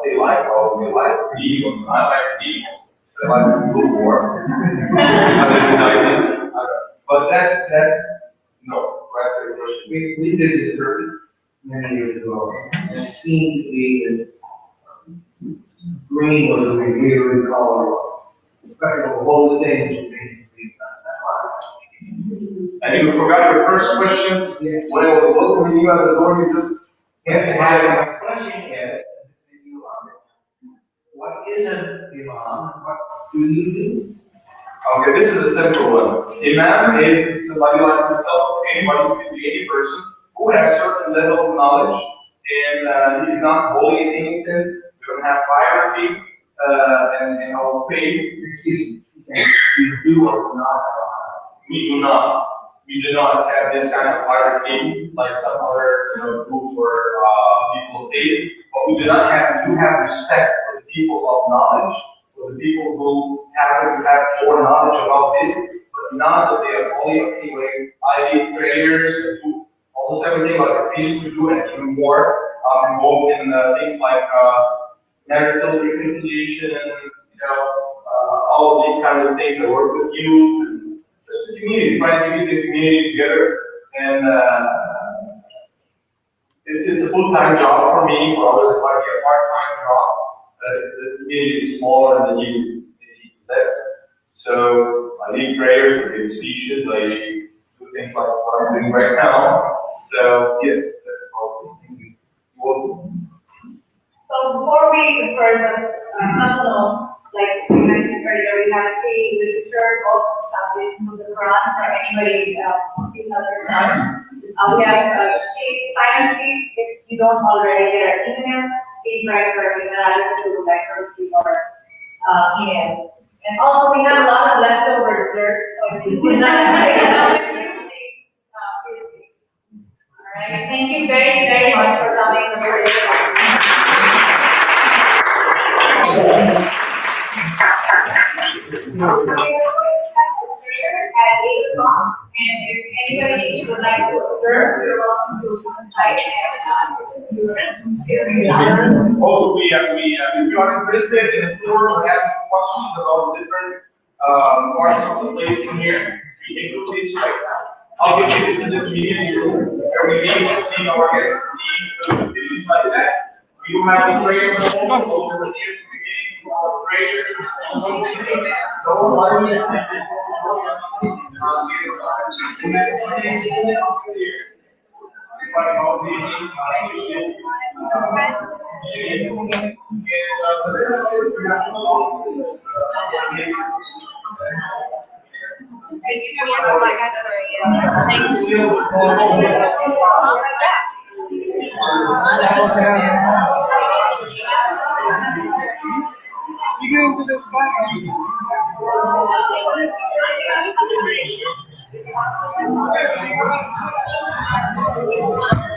they like green or I like green. They like blue more. But that's no. We did this many years ago, and it seemed to be that green was a revered color, especially the whole thing. And you forgot your first question. Yes. When I was welcoming you at the door, you just My question is, what isn't Imam? What do you do? Okay, this is a simple one. Imam is somebody like myself, anybody who can be any person who has certain level of knowledge, and he's not holy in any sense. We don't have hierarchy, and our faith. You do or do not? We do not. We do not have this kind of hierarchy like some other groups or people of faith. But we do not have. You have respect for the people of knowledge, for the people who happen to have more knowledge about this, but not that they are holy anyway. I lead prayers and do almost everything like a priest would do, and even more involved in things like marital reconciliation and all of these kinds of things. I work with youth and just the community, trying to get the community together. And it's a full-time job for me. For others, it might be a part-time job. The community is smaller and the need is less. So I lead prayers, I give speeches, I do things like what I'm doing right now. So yes, that's all. So before we further know, like we mentioned earlier, we have a literature of with the Quran for anybody who's other Quran. We have sheet, sign sheet. If you don't already get our email, please write for our email address to the or email. And also we have a lot of leftover dessert, so if you would like to take it out with you, please feel free. All right, thank you very, very much for coming. We are going to have a prayer at 8 o'clock, and if anybody would like to observe, you're welcome to type and Also, if you are interested in the tour or asking questions about different parts of the place in here, you can do this right now. I'll give you this in the community room where we meet and see our guests, things like that. We do have a prayer room over here. Prayers, don't worry. Next Thanks.